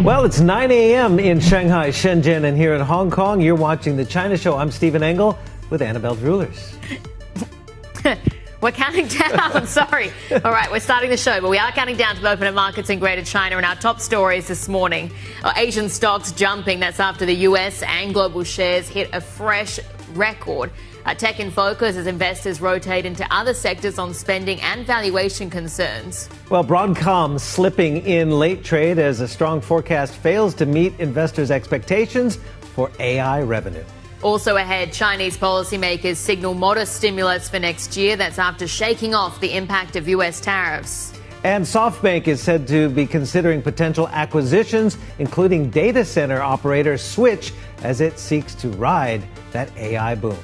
Well, it's 9 a.m. in Shanghai, Shenzhen, and here in Hong Kong, you're watching The China Show. I'm Stephen Engle with Annabelle Droulers. We're counting down, sorry. All right, we're starting the show, but we are counting down to the open of markets in Greater China. And our top stories this morning are Asian stocks jumping. That's after the US and global shares hit a fresh record. Tech in focus as investors rotate into other sectors on spending and valuation concerns. Well, Broadcom slipping in late trade as a strong forecast fails to meet investors' expectations for AI revenue. Also ahead, Chinese policymakers signal modest stimulus for next year. That's after shaking off the impact of US tariffs. And Softbank is said to be considering potential acquisitions, including data center operator Switch, as it seeks to ride that AI boom.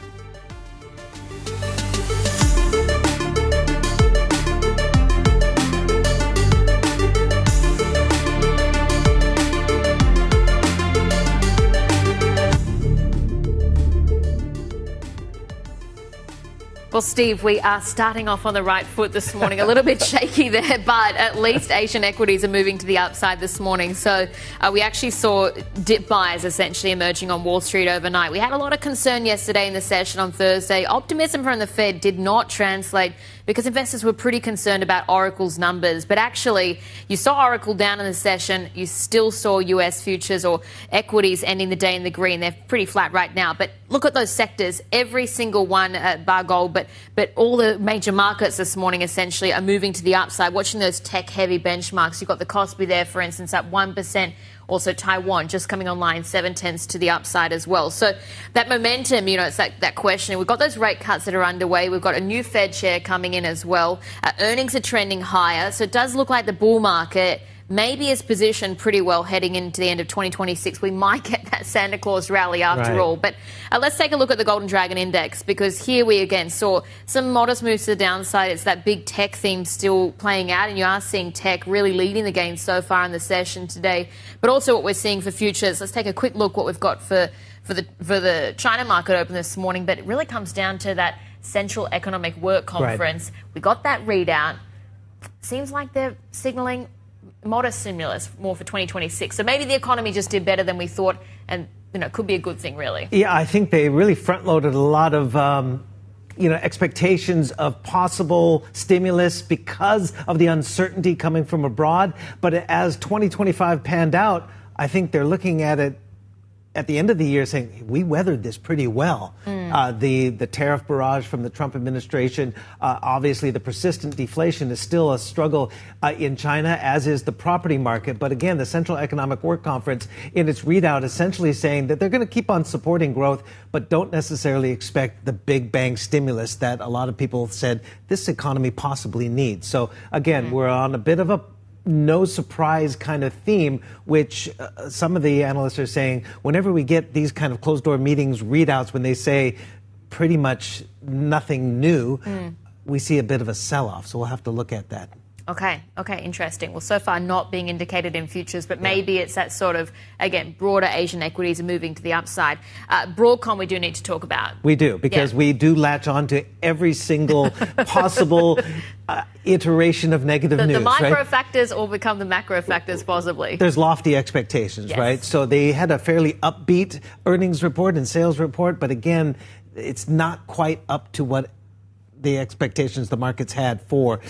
Well, Steve, we are starting off on the right foot this morning. A little bit shaky there, but at least Asian equities are moving to the upside this morning. So we actually saw dip buys essentially emerging on Wall Street overnight. We had a lot of concern yesterday in the session on Thursday. Optimism from the Fed did not translate because investors were pretty concerned about Oracle's numbers. But actually, you saw Oracle down in the session. You still saw US futures or equities ending the day in the green. They're pretty flat right now. But look at those sectors. Every single one, bar gold, but all the major markets this morning essentially are moving to the upside. Watching those tech-heavy benchmarks, you've got the Kospi there, for instance, up 1%. Also Taiwan just coming online, 0.7 to the upside as well. So that momentum, it's that question. We've got those rate cuts that are underway. We've got a new Fed chair coming in as well. Earnings are trending higher. So it does look like the bull market maybe is positioned pretty well heading into the end of 2026. We might get that Santa Claus rally after all. But let's take a look at the Golden Dragon Index, because here we again saw some modest moves to the downside. It's that big tech theme still playing out, and you are seeing tech really leading the gains so far in the session today. But also what we're seeing for futures. Let's take a quick look what we've got for the China market open this morning. But it really comes down to that Central Economic Work Conference. We got that readout. Seems like they're signaling modest stimulus more for 2026. So maybe the economy just did better than we thought, and could be a good thing, really. Yeah, I think they really front-loaded a lot of expectations of possible stimulus because of the uncertainty coming from abroad. But as 2025 panned out, I think they're looking at it at the end of the year saying, we weathered this pretty well. The tariff barrage from the Trump administration, obviously the persistent deflation is still a struggle in China, as is the property market. But again, the Central Economic Work Conference in its readout essentially saying that they're going to keep on supporting growth, but don't necessarily expect the big bang stimulus that a lot of people said this economy possibly needs. So again, we're on a bit of a no surprise kind of theme, which some of the analysts are saying whenever we get these kind of closed door meetings readouts, when they say pretty much nothing new, we see a bit of a sell-off. So we'll have to look at that. Okay, interesting. Well, so far not being indicated in futures, but maybe it's that sort of, again, broader Asian equities are moving to the upside. Broadcom we do need to talk about. We do, because we do latch on to every single possible iteration of negative news. The micro factors all become the macro factors, possibly. There's lofty expectations, right? So they had a fairly upbeat earnings report and sales report, but again, it's not quite up to what the expectations the markets had for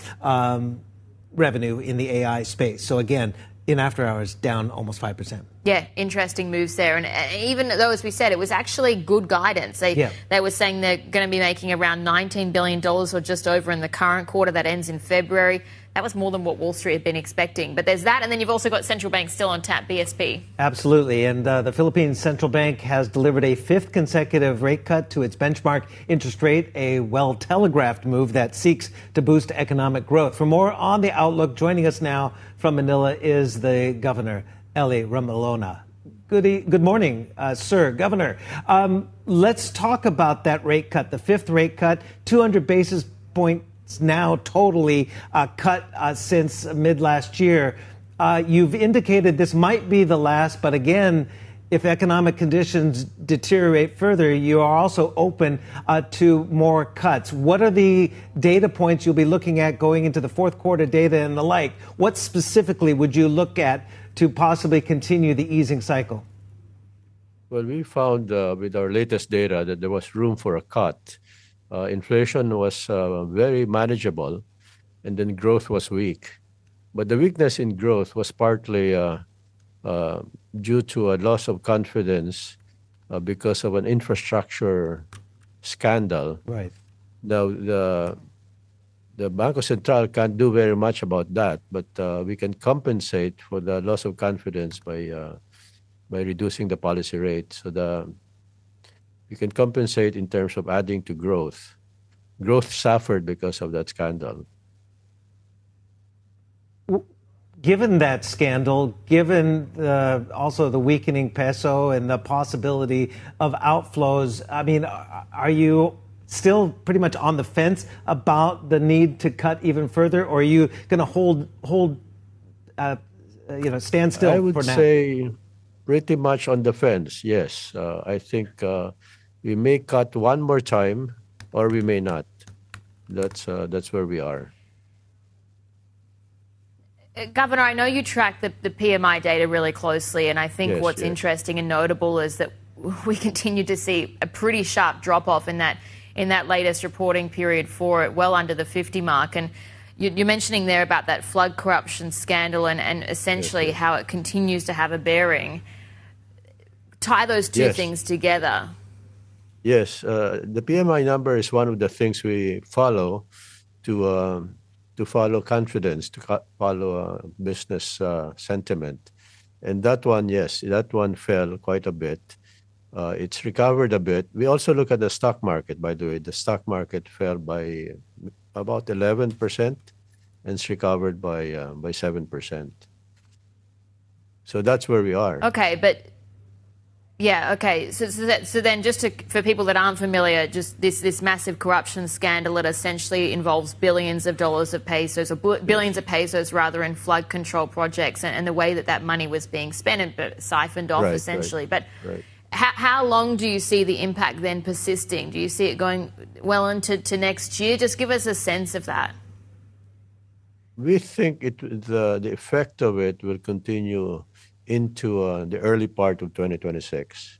revenue in the AI space. So again, in after hours, down almost 5%. Yeah, interesting moves there. And even though, as we said, it was actually good guidance. They were saying they're going to be making around $19 billion or just over in the current quarter that ends in February. That was more than what Wall Street had been expecting. But there's that, and then you've also got central banks still on tap, BSP. Absolutely, and the Philippine Central Bank has delivered a fifth consecutive rate cut to its benchmark interest rate, a well-telegraphed move that seeks to boost economic growth. For more on the outlook, joining us now from Manila is the Governor, Eli Remolona. Good morning, sir, Governor. Let's talk about that rate cut, the fifth rate cut, 200 basis points now totally cut since mid last year. You've indicated this might be the last, but again, if economic conditions deteriorate further, you are also open to more cuts. What are the data points you'll be looking at going into the fourth quarter data and the like? What specifically would you look at to possibly continue the easing cycle? Well, we found with our latest data that there was room for a cut. Inflation was very manageable, and then growth was weak. But the weakness in growth was partly due to a loss of confidence because of an infrastructure scandal. Right. Now, the Banco Central can't do very much about that, but we can compensate for the loss of confidence by reducing the policy rate. So we can compensate in terms of adding to growth. Growth suffered because of that scandal. Given that scandal, given also the weakening peso and the possibility of outflows, I mean, are you still pretty much on the fence about the need to cut even further, or are you going to stand still for now? I would say pretty much on the fence, yes. I think we may cut one more time, or we may not. That's where we are. Governor, I know you track the PMI data really closely, and I think what's interesting and notable is that we continue to see a pretty sharp drop-off in that latest reporting period for it, well under the 50 mark. And you're mentioning there about that flood corruption scandal and essentially how it continues to have a bearing. Tie those two things together. Yes, the PMI number is one of the things we follow to follow confidence, to follow business sentiment. And that one, yes, that one fell quite a bit. It's recovered a bit. We also look at the stock market, by the way. The stock market fell by about 11%, and it's recovered by 7%. So that's where we are. Okay, but... Yeah, okay. So then just for people that aren't familiar, just this massive corruption scandal, it essentially involves billions of dollars of pesos, or billions of pesos rather, in flood control projects, and the way that money was being spent and siphoned off, essentially. But how long do you see the impact then persisting? Do you see it going well into next year? Just give us a sense of that. We think the effect of it will continue into the early part of 2026.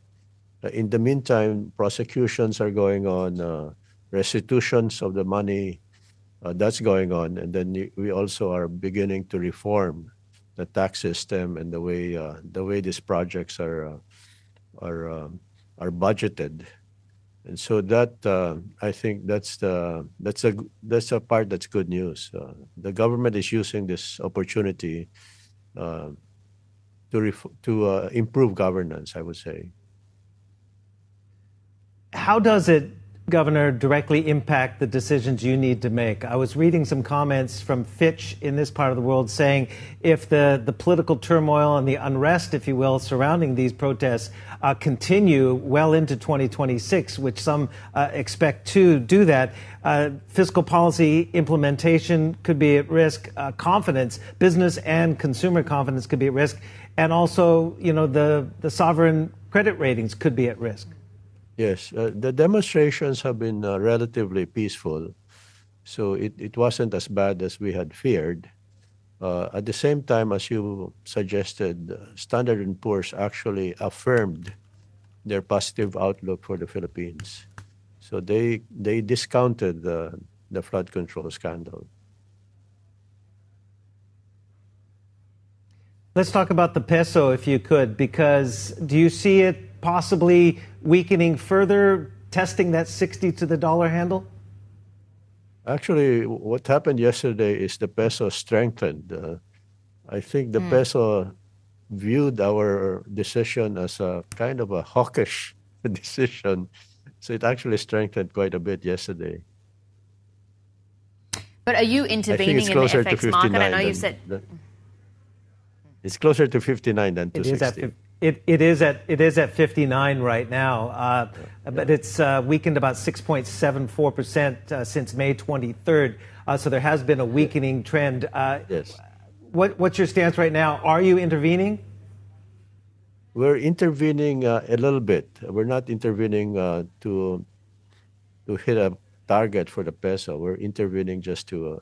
In the meantime, prosecutions are going on, restitutions of the money, that's going on. And then we also are beginning to reform the tax system and the way these projects are budgeted. And so that I think that's a part that's good news. The government is using this opportunity to improve governance, I would say. How does it, Governor, directly impact the decisions you need to make? I was reading some comments from Fitch in this part of the world saying if the political turmoil and the unrest, if you will, surrounding these protests continue well into 2026, which some expect to do that, fiscal policy implementation could be at risk, confidence, business and consumer confidence could be at risk, and also, the sovereign credit ratings could be at risk. Yes, the demonstrations have been relatively peaceful, so it wasn't as bad as we had feared. At the same time, as you suggested, Standard & Poor's actually affirmed their positive outlook for the Philippines. So they discounted the flood control scandal. Let's talk about the peso, if you could, because do you see it possibly weakening further, testing that 60 to the dollar handle? Actually, what happened yesterday is the peso strengthened. I think the peso viewed our decision as a kind of a hawkish decision. So it actually strengthened quite a bit yesterday. But are you intervening in the FX market? I know you said... It's closer to 59 than to 60. It is at 59 right now, but it's weakened about 6.74% since May 23rd. So there has been a weakening trend. Yes. What's your stance right now? Are you intervening? We're intervening a little bit. We're not intervening to hit a target for the peso. We're intervening just to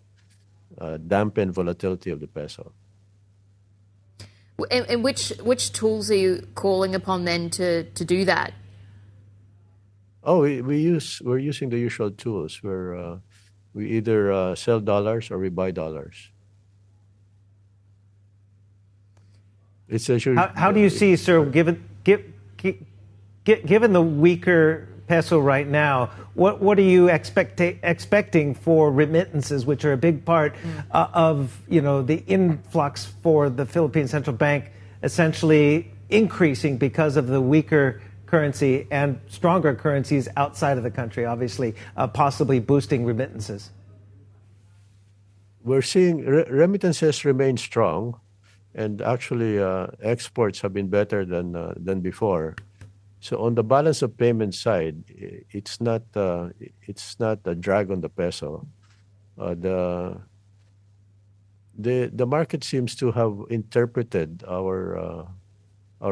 dampen volatility of the peso. And which tools are you calling upon then to do that? Oh, we're using the usual tools. We either sell dollars or we buy dollars. It's a How do you see, sir, given the weaker peso right now, what are you expecting for remittances, which are a big part of the influx for the Philippine Central Bank, essentially increasing because of the weaker currency and stronger currencies outside of the country, obviously, possibly boosting remittances? We're seeing remittances remain strong, and actually exports have been better than before. So on the balance of payment side, it's not a drag on the peso. The market seems to have interpreted our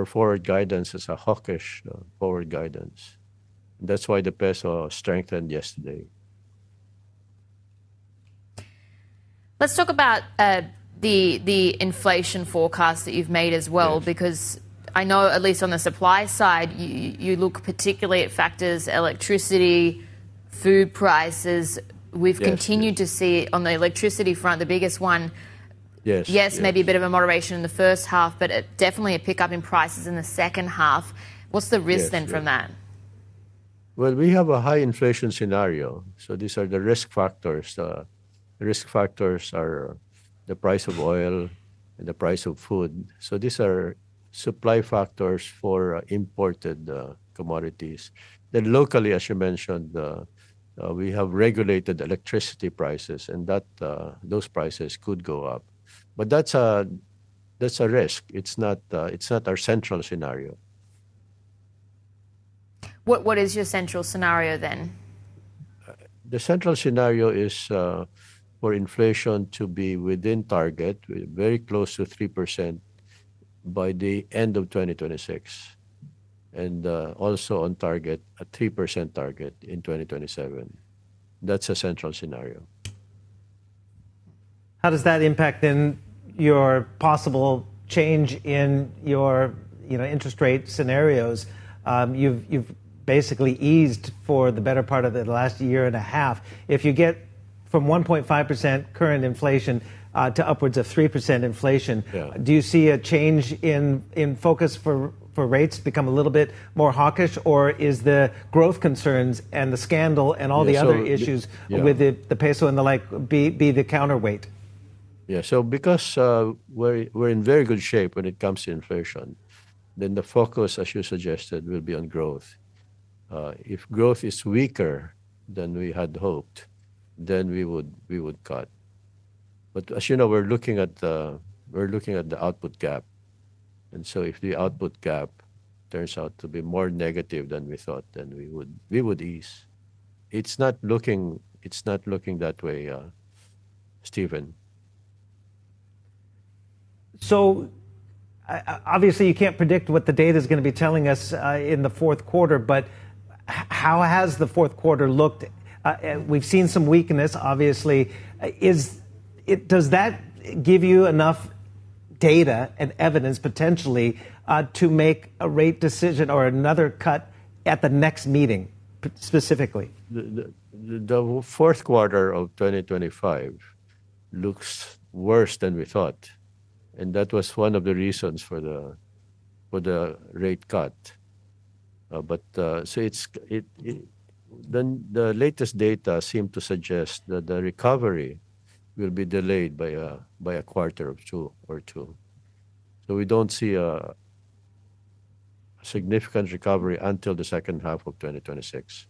forward guidance as a hawkish forward guidance. That's why the peso strengthened yesterday. Let's talk about the inflation forecast that you've made as well, Yes. because I know at least on the supply side, you look particularly at factors, electricity, food prices. We've continued to see on the electricity front, the biggest one, yes, maybe a bit of a moderation in the first half, but definitely a pickup in prices in the second half. What's the risk then from that? Well, we have a high inflation scenario. So these are the risk factors. The risk factors are the price of oil and the price of food. So these are supply factors for imported commodities. Then locally, as you mentioned, we have regulated electricity prices, and those prices could go up. But that's a risk. It's not our central scenario. What is your central scenario then? The central scenario is for inflation to be within target, very close to 3% by the end of 2026, and also on target, a 3% target in 2027. That's a central scenario. How does that impact then your possible change in your interest rate scenarios? You've basically eased for the better part of the last year and a half. If you get from 1.5% current inflation to upwards of 3% inflation, do you see a change in focus for rates become a little bit more hawkish, or is the growth concerns and the scandal and all the other issues with the peso and the like be the counterweight? Yeah, so because we're in very good shape when it comes to inflation, then the focus, as you suggested, will be on growth. If growth is weaker than we had hoped, then we would cut. But as you know, we're looking at the output gap, and so if the output gap turns out to be more negative than we thought, then we would ease. It's not looking that way, Stephen. So obviously you can't predict what the data is going to be telling us in the fourth quarter, but how has the fourth quarter looked? We've seen some weakness, obviously. Does that give you enough data and evidence potentially to make a rate decision or another cut at the next meeting specifically? The fourth quarter of 2025 looks worse than we thought, and that was one of the reasons for the rate cut. Then the latest data seem to suggest that the recovery will be delayed by a quarter or two. So we don't see a significant recovery until the second half of 2026.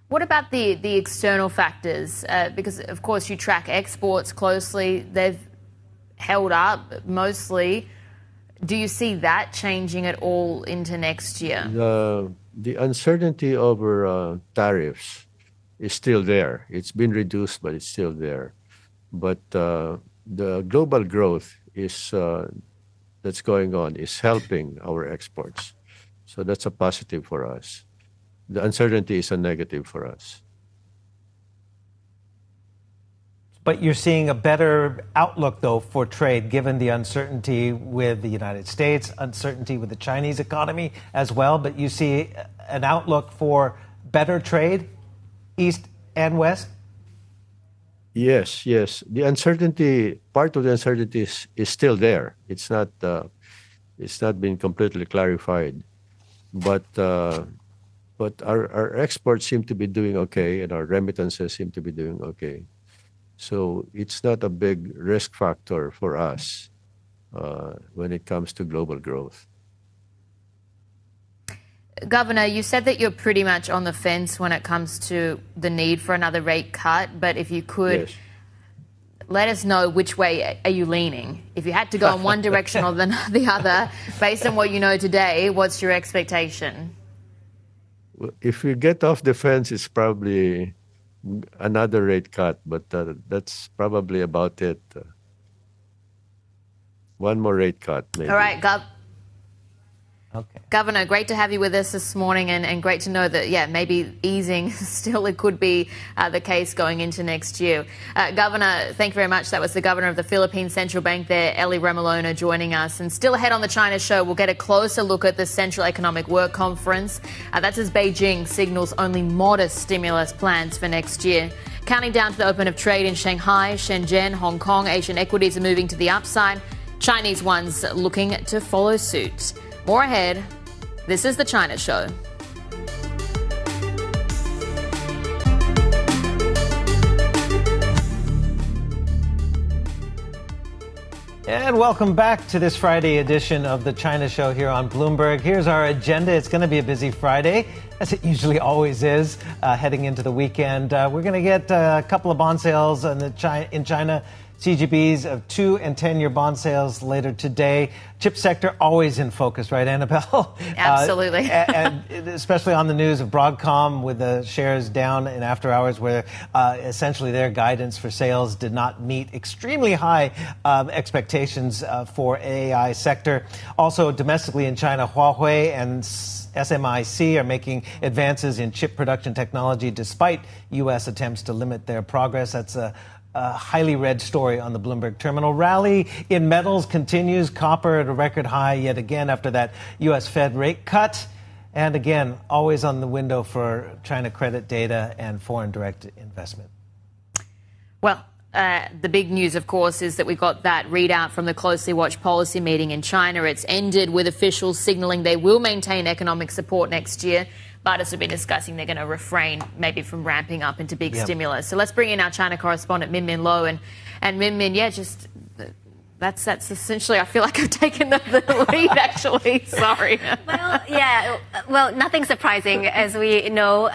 What about the external factors? Because, of course, you track exports closely. They've held up mostly. Do you see that changing at all into next year? The uncertainty over tariffs is still there. It's been reduced, but it's still there. But the global growth is that's going on is helping our exports. So that's a positive for us. The uncertainty is a negative for us. But you're seeing a better outlook, though, for trade, given the uncertainty with the United States, uncertainty with the Chinese economy as well. But you see an outlook for better trade, East and West? Yes. The uncertainty, part of the uncertainty is still there. It's not been completely clarified. But our exports seem to be doing okay, and our remittances seem to be doing okay. So it's not a big risk factor for us when it comes to global growth. Governor, you said that you're pretty much on the fence when it comes to the need for another rate cut, but if you could Yes. let us know which way are you leaning. If you had to go in one direction or the other, based on what you know today, what's your expectation? If we get off the fence, it's probably another rate cut, but that's probably about it. One more rate cut, maybe. All right, Okay. Governor, great to have you with us this morning, and great to know that, maybe easing still it could be the case going into next year. Governor, thank you very much. That was the Governor of the Philippine Central Bank there, Eli Remolona, joining us. And still ahead on the China Show, we'll get a closer look at the Central Economic Work Conference. That's as Beijing signals only modest stimulus plans for next year. Counting down to the open of trade in Shanghai, Shenzhen, Hong Kong, Asian equities are moving to the upside. Chinese ones looking to follow suit. More ahead. This is the China Show. And welcome back to this Friday edition of the China Show here on Bloomberg. Here's our agenda. It's going to be a busy Friday, as it usually always is, heading into the weekend. We're going to get a couple of bond sales in China. CGBs of 2- and 10-year bond sales later today. Chip sector always in focus, right, Annabelle? Absolutely. And especially on the news of Broadcom with the shares down in after hours, where essentially their guidance for sales did not meet extremely high expectations for AI sector. Also domestically in China, Huawei and SMIC are making advances in chip production technology despite U.S. attempts to limit their progress. That's a highly read story on the Bloomberg terminal. Rally in metals continues. Copper at a record high yet again after that U.S. Fed rate cut. And again, always on the window for China credit data and foreign direct investment. Well, the big news, of course, is that we got that readout from the closely watched policy meeting in China. It's ended with officials signaling they will maintain economic support next year. But as we've been discussing, they're going to refrain maybe from ramping up into big stimulus. So let's bring in our China correspondent, Min Min Lo. And Min Min, that's essentially, I feel like I've taken the lead, actually. Sorry. Well, nothing surprising, as we know.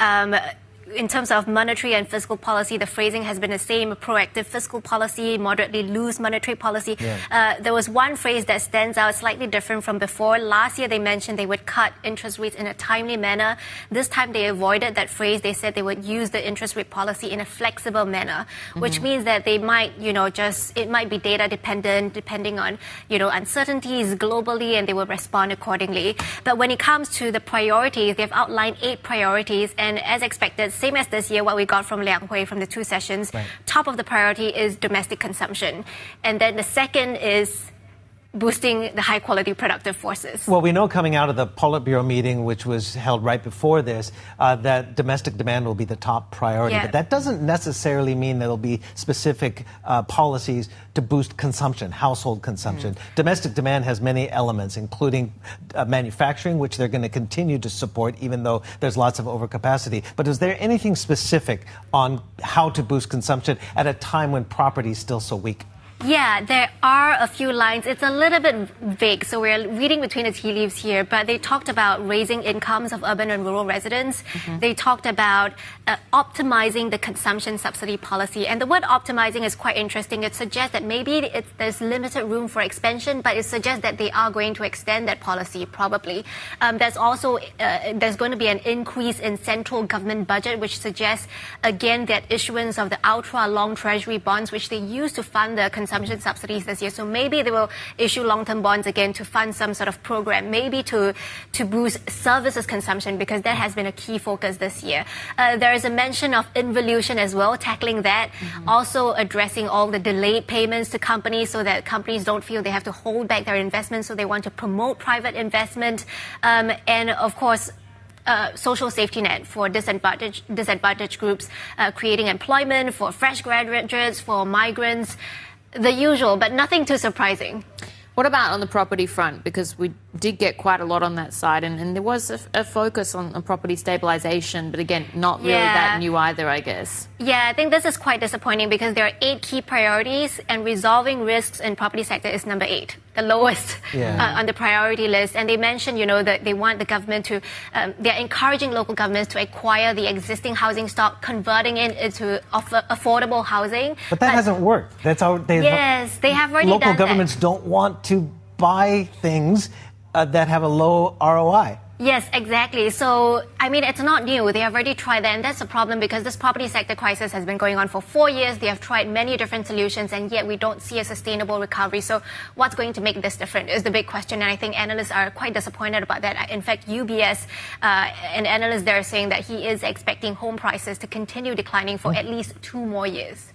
In terms of monetary and fiscal policy, the phrasing has been the same: proactive fiscal policy, moderately loose monetary policy. There was one phrase that stands out slightly different from before. Last year, they mentioned they would cut interest rates in a timely manner. This time, they avoided that phrase. They said they would use the interest rate policy in a flexible manner, which means that they might, it might be data dependent, depending on, uncertainties globally, and they will respond accordingly. But when it comes to the priorities, they've outlined 8 priorities, and as expected, same as this year, what we got from Liang Hui from the 2 sessions. Right. Top of the priority is domestic consumption. And then the second is boosting the high-quality productive forces. Well, we know coming out of the Politburo meeting, which was held right before this, that domestic demand will be the top priority. But that doesn't necessarily mean there will be specific policies to boost consumption, household consumption. Domestic demand has many elements, including manufacturing, which they're going to continue to support, even though there's lots of overcapacity. But is there anything specific on how to boost consumption at a time when property is still so weak? Yeah, there are a few lines. It's a little bit vague, so we're reading between the tea leaves here. But they talked about raising incomes of urban and rural residents. They talked about optimizing the consumption subsidy policy. And the word optimizing is quite interesting. It suggests that maybe there's limited room for expansion, but it suggests that they are going to extend that policy, probably. There's also there's going to be an increase in central government budget, which suggests, again, that issuance of the ultra-long treasury bonds, which they use to fund the consumption subsidies this year. So maybe they will issue long-term bonds again to fund some sort of program, maybe to boost services consumption, because that has been a key focus this year. There is a mention of involution as well, tackling that, also addressing all the delayed payments to companies so that companies don't feel they have to hold back their investments, so they want to promote private investment, and of course, social safety net for disadvantaged groups, creating employment for fresh graduates, for migrants, the usual, but nothing too surprising. What about on the property front? Because we did get quite a lot on that side, and there was a focus on property stabilization, but again, not really that new either, I guess. Yeah, I think this is quite disappointing because there are 8 key priorities, and resolving risks in property sector is number 8, the lowest on the priority list. And they mentioned, that they want the government to, they're encouraging local governments to acquire the existing housing stock, converting it into affordable housing. But that hasn't worked. That's how they. Yes, they have already done Local governments don't want to buy things that have a low ROI. Yes, exactly. So, it's not new. They have already tried that, and that's a problem because this property sector crisis has been going on for 4 years. They have tried many different solutions, and yet we don't see a sustainable recovery. So what's going to make this different is the big question, and I think analysts are quite disappointed about that. In fact, UBS, an analyst there, is saying that he is expecting home prices to continue declining for at least 2 more years.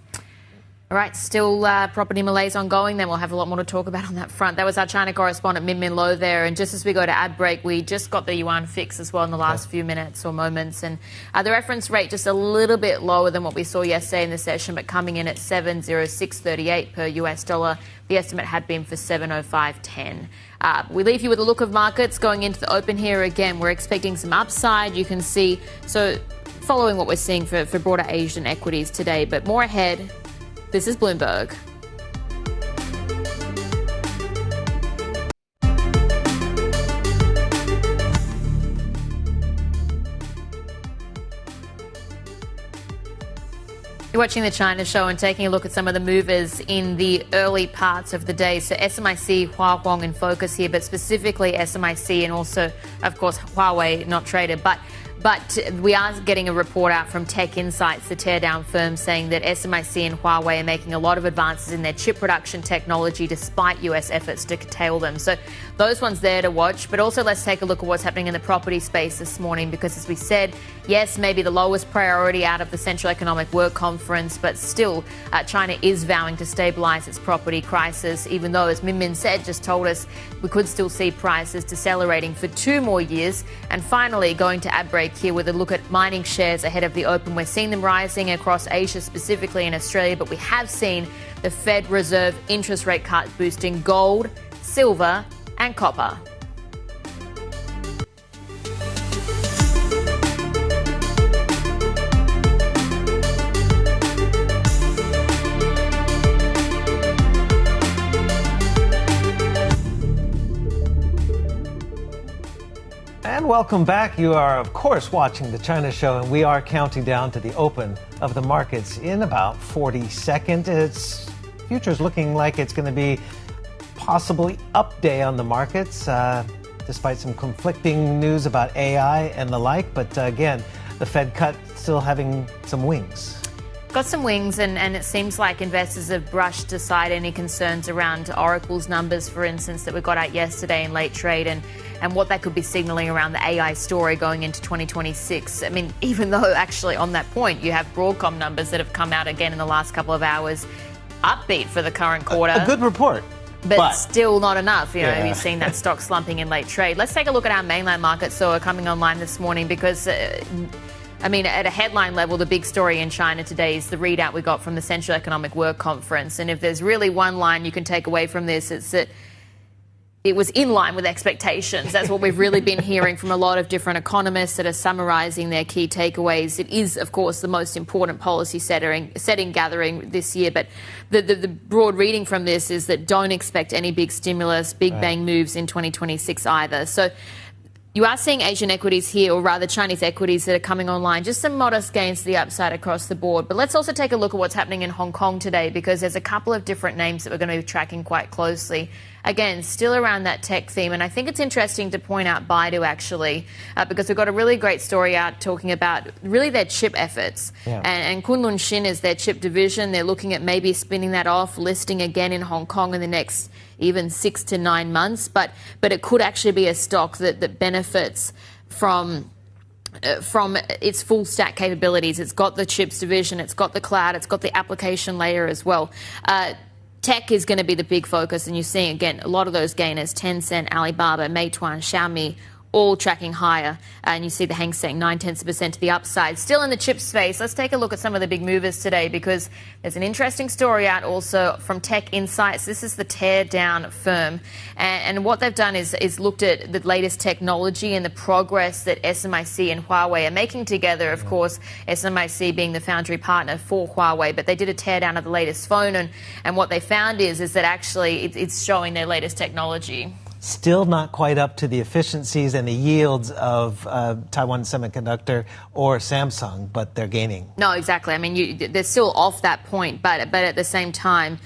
All right, still property malaise ongoing. Then we'll have a lot more to talk about on that front. That was our China correspondent, Min Min Lo there. And just as we go to ad break, we just got the yuan fix as well in the last few minutes or moments. And the reference rate just a little bit lower than what we saw yesterday in the session, but coming in at 7.0638 per US dollar. The estimate had been for 7.0510. We leave you with a look of markets going into the open here again. We're expecting some upside. You can see, so following what we're seeing for broader Asian equities today, but more ahead. This is Bloomberg. You're watching the China Show and taking a look at some of the movers in the early parts of the day. So SMIC, Huawei in focus here, but specifically SMIC and also, of course, Huawei not traded. But we are getting a report out from Tech Insights, the teardown firm, saying that SMIC and Huawei are making a lot of advances in their chip production technology despite US efforts to curtail them. So those ones there to watch. But also let's take a look at what's happening in the property space this morning, because as we said, yes, maybe the lowest priority out of the Central Economic Work Conference, but still China is vowing to stabilize its property crisis, even though, as Min Min said, just told us, we could still see prices decelerating for 2 more years. And finally, going to ad break here with a look at mining shares ahead of the open. We're seeing them rising across Asia, specifically in Australia, but we have seen the Fed Reserve interest rate cut boosting gold, silver and copper. And welcome back. You are, of course, watching the China Show, and we are counting down to the open of the markets in about 40 seconds. It's futures looking like it's going to be possibly up day on the markets, despite some conflicting news about AI and the like. But again, the Fed cut still having some wings. Got some wings, and it seems like investors have brushed aside any concerns around Oracle's numbers, for instance, that we got out yesterday in late trade, and what that could be signaling around the AI story going into 2026. I mean, even though actually on that point, you have Broadcom numbers that have come out again in the last couple of hours, upbeat for the current quarter. A good report. But still not enough. You're seeing that stock slumping in late trade. Let's take a look at our mainland markets. So we're coming online this morning because at a headline level, the big story in China today is the readout we got from the Central Economic Work Conference. And if there's really one line you can take away from this, it's that it was in line with expectations. That's what we've really been hearing from a lot of different economists that are summarising their key takeaways. It is, of course, the most important policy setting gathering this year. But the broad reading from this is that don't expect any big stimulus, big bang moves in 2026 either. So You are seeing Asian equities here, or rather Chinese equities that are coming online. Just some modest gains to the upside across the board. But let's also take a look at what's happening in Hong Kong today, because there's a couple of different names that we're going to be tracking quite closely. Again, still around that tech theme. And I think it's interesting to point out Baidu, actually, because we've got a really great story out talking about really their chip efforts. Yeah. And Kunlun Shin is their chip division. They're looking at maybe spinning that off, listing again in Hong Kong in the next even 6 to 9 months. But it could actually be a stock that benefits from its full stack capabilities. It's got the chips division, it's got the cloud, it's got the application layer as well. Tech is going to be the big focus, and you're seeing, again, a lot of those gainers, Tencent, Alibaba, Meituan, Xiaomi, all tracking higher. And you see the Hang Seng 0.9% to the upside. Still in the chip space, let's take a look at some of the big movers today, because there's an interesting story out also from Tech Insights. This is the tear-down firm. And what they've done is looked at the latest technology and the progress that SMIC and Huawei are making together. Of course, SMIC being the foundry partner for Huawei, but they did a tear-down of the latest phone. And what they found is that actually it's showing their latest technology. Still not quite up to the efficiencies and the yields of Taiwan Semiconductor or Samsung, but they're gaining. No, exactly. I mean, they're still off that point, but at the same time,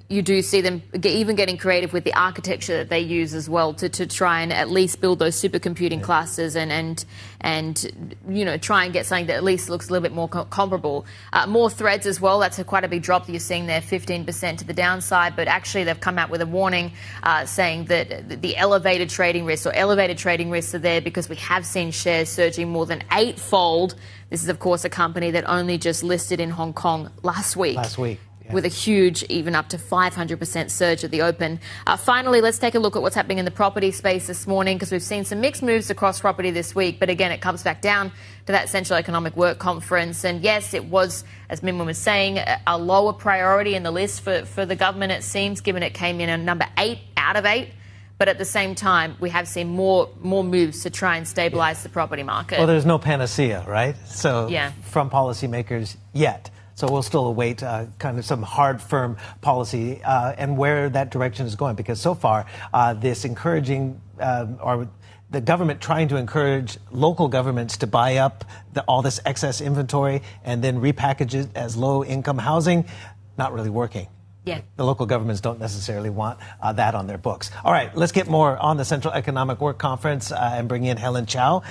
you do see them even getting creative with the architecture that they use as well to try and at least build those supercomputing clusters and try and get something that at least looks a little bit more comparable. More threads as well. That's quite a big drop that you're seeing there, 15% to the downside. But actually, they've come out with a warning saying that the elevated trading risks are there because we have seen shares surging more than 8-fold. This is, of course, a company that only just listed in Hong Kong last week. Yeah. With a huge, even up to 500% surge at the open. Finally, let's take a look at what's happening in the property space this morning, because we've seen some mixed moves across property this week. But again, it comes back down to that Central Economic Work Conference. And yes, it was, as Minwin was saying, a lower priority in the list for the government, it seems, given it came in at number 8 out of 8. But at the same time, we have seen more moves to try and stabilise the property market. Well, there's no panacea, right? So yeah. From policymakers yet. So we'll still await kind of some hard, firm policy and where that direction is going. Because so far, this encouraging or the government trying to encourage local governments to buy up all this excess inventory and then repackage it as low-income housing, not really working. Yeah. The local governments don't necessarily want that on their books. All right, let's get more on the Central Economic Work Conference and bring in Helen Qiao.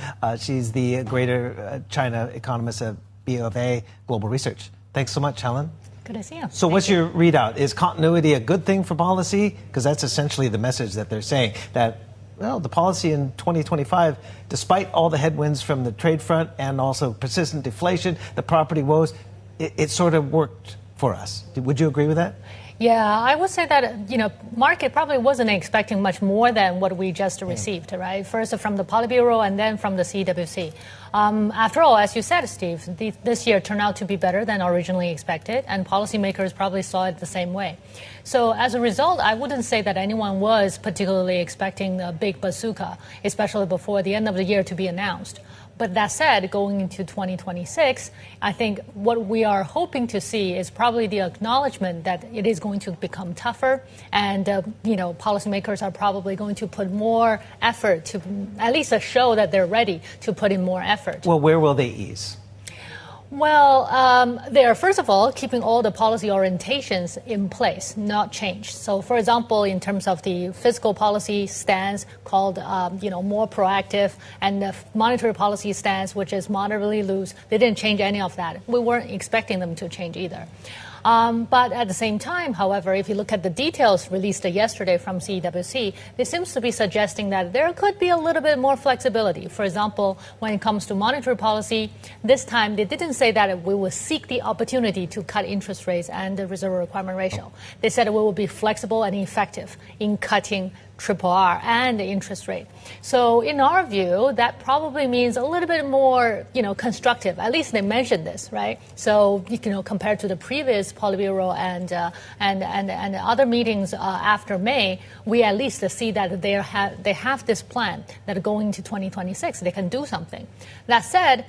She's the Greater China economist at BofA Global Research. Thanks so much, Helen. Good to see you. So what's your readout? Is continuity a good thing for policy? Because that's essentially the message that they're saying, that, well, the policy in 2025, despite all the headwinds from the trade front and also persistent deflation, the property woes, it sort of worked for us. Would you agree with that? Yeah, I would say that, market probably wasn't expecting much more than what we just received, right? First from the Politburo and then from the CWC. After all, as you said, Steve, this year turned out to be better than originally expected, and policymakers probably saw it the same way. So as a result, I wouldn't say that anyone was particularly expecting a big bazooka, especially before the end of the year to be announced. But that said, going into 2026, I think what we are hoping to see is probably the acknowledgement that it is going to become tougher, and policymakers are probably going to put more effort to at least show that they're ready to put in more effort. Well, where will they ease? Well, they are, first of all, keeping all the policy orientations in place, not changed. So, for example, in terms of the fiscal policy stance called, more proactive, and the monetary policy stance, which is moderately loose, they didn't change any of that. We weren't expecting them to change either. But at the same time, however, if you look at the details released yesterday from CWC, it seems to be suggesting that there could be a little bit more flexibility. For example, when it comes to monetary policy, this time they didn't say that we will seek the opportunity to cut interest rates and the reserve requirement ratio. They said we will be flexible and effective in cutting RRR and the interest rate. So in our view, that probably means a little bit more, constructive. At least they mentioned this, right? So, compared to the previous Politburo and other meetings after May, we at least see that they have this plan that going to 2026, they can do something. That said,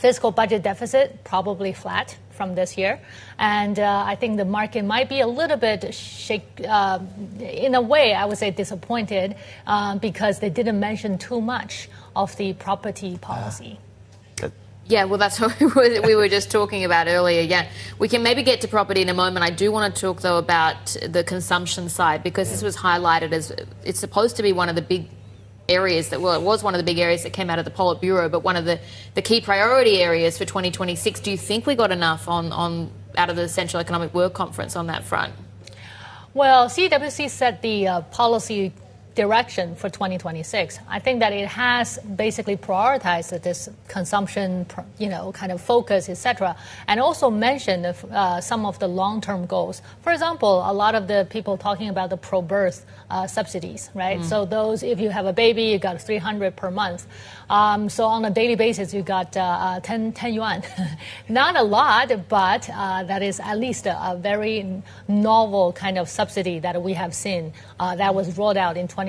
Fiscal budget deficit probably flat from this year. And I think the market might be a little bit in a way, I would say disappointed because they didn't mention too much of the property policy. Yeah, well, that's what we were just talking about earlier. Yeah, we can maybe get to property in a moment. I do want to talk, though, about the consumption side, because this was highlighted as it's supposed to be one of the big areas that, well, it was one of the big areas that came out of the Politburo, but one of the key priority areas for 2026. Do you think we got enough on out of the Central Economic Work Conference on that front? Well, CWC set the policy direction for 2026. I think that it has basically prioritized this consumption, kind of focus, etc., and also mentioned some of the long-term goals. For example, a lot of the people talking about the pro-birth subsidies, right? So those, if you have a baby, you got 300 per month. So on a daily basis, you got 10 yuan. Not a lot, but that is at least a very novel kind of subsidy that we have seen that was rolled out in 2025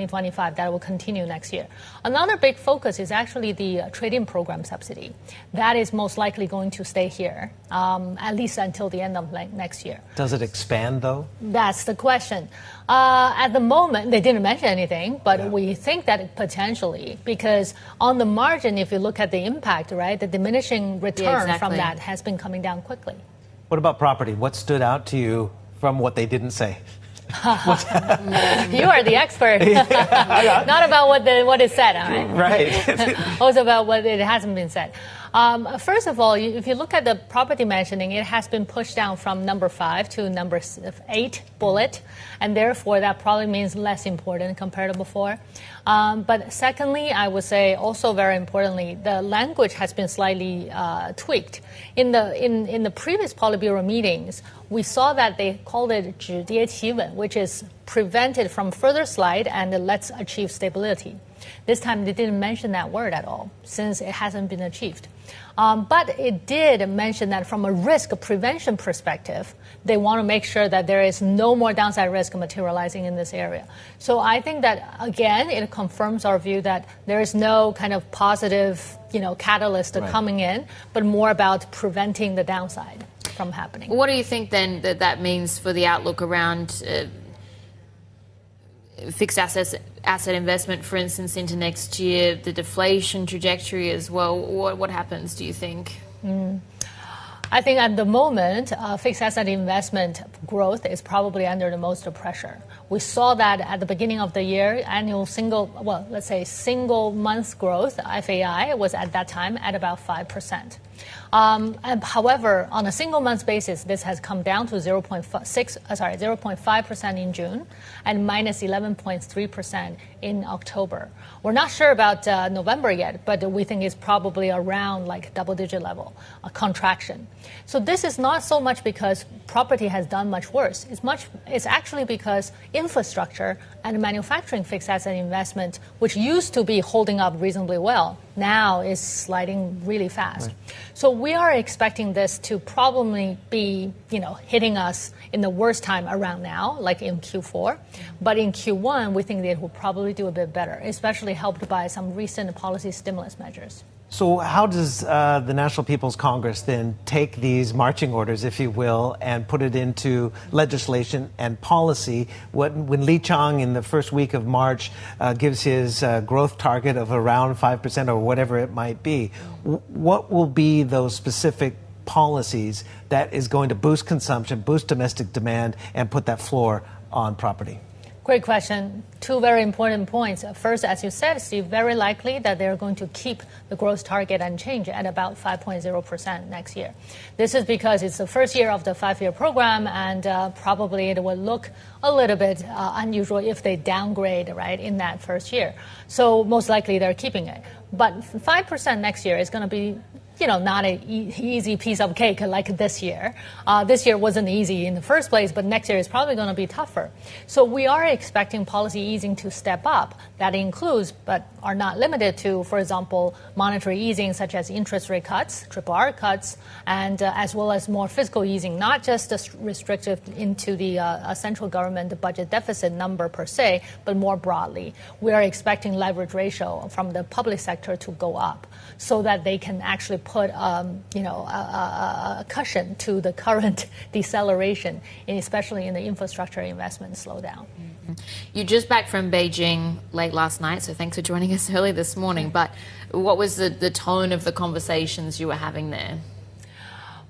that will continue next year. Another big focus is actually the trade-in program subsidy. That is most likely going to stay here, at least until the end of next year. Does it expand, though? That's the question. At the moment, they didn't mention anything, but we think that potentially, because on the margin, if you look at the impact, right, the diminishing return from that has been coming down quickly. What about property? What stood out to you from what they didn't say? You are the expert. Not about what is said, all right? Right. Also about what it hasn't been said. First of all, if you look at the property mentioning, it has been pushed down from number 5 to number 8 bullet, and therefore that probably means less important compared to before. But secondly, I would say also very importantly, the language has been slightly tweaked. In the previous Politburo meetings, we saw that they called it 止跌企稳, which is prevented from further slide and let's achieve stability. This time they didn't mention that word at all, since it hasn't been achieved. But it did mention that from a risk prevention perspective, they want to make sure that there is no more downside risk materializing in this area. So I think that, again, it confirms our view that there is no kind of positive, catalyst coming in, but more about preventing the downside from happening. What do you think, then, that means for the outlook around fixed asset investment, for instance, into next year, the deflation trajectory as well? What happens, do you think? I think at the moment, fixed asset investment growth is probably under the most pressure. We saw that at the beginning of the year, single month growth, FAI, was at that time at about 5%. However, on a single month basis, this has come down to 0.5% in June and minus 11.3% in October. We're not sure about November yet, but we think it's probably around like double-digit level, a contraction. So this is not so much because property has done much worse. It's actually because infrastructure and manufacturing fixed asset investment, which used to be holding up reasonably well, now is sliding really fast. Right. So we are expecting this to probably be, hitting us in the worst time around now, like in Q4. But in Q1, we think that it will probably do a bit better, especially helped by some recent policy stimulus measures. So how does the National People's Congress then take these marching orders, if you will, and put it into legislation and policy? When Li Qiang in the first week of March gives his growth target of around 5% or whatever it might be, what will be those specific policies that is going to boost consumption, boost domestic demand, and put that floor on property? Great question. Two very important points. First, as you said, Steve, very likely that they're going to keep the growth target unchanged at about 5.0% next year. This is because it's the first year of the 5-year program, and probably it will look a little bit unusual if they downgrade, right, in that first year. So most likely they're keeping it. But 5% next year is going to be not an easy piece of cake like this year. This year wasn't easy in the first place, but next year is probably going to be tougher. So we are expecting policy easing to step up. That includes, but are not limited to, for example, monetary easing such as interest rate cuts, RRR cuts, and as well as more fiscal easing, not just restricted into the central government budget deficit number per se, but more broadly. We are expecting leverage ratio from the public sector to go up so that they can actually put a cushion to the current deceleration, especially in the infrastructure investment slowdown. You're just back from Beijing late last night, so thanks for joining us early this morning. But what was the tone of the conversations you were having there?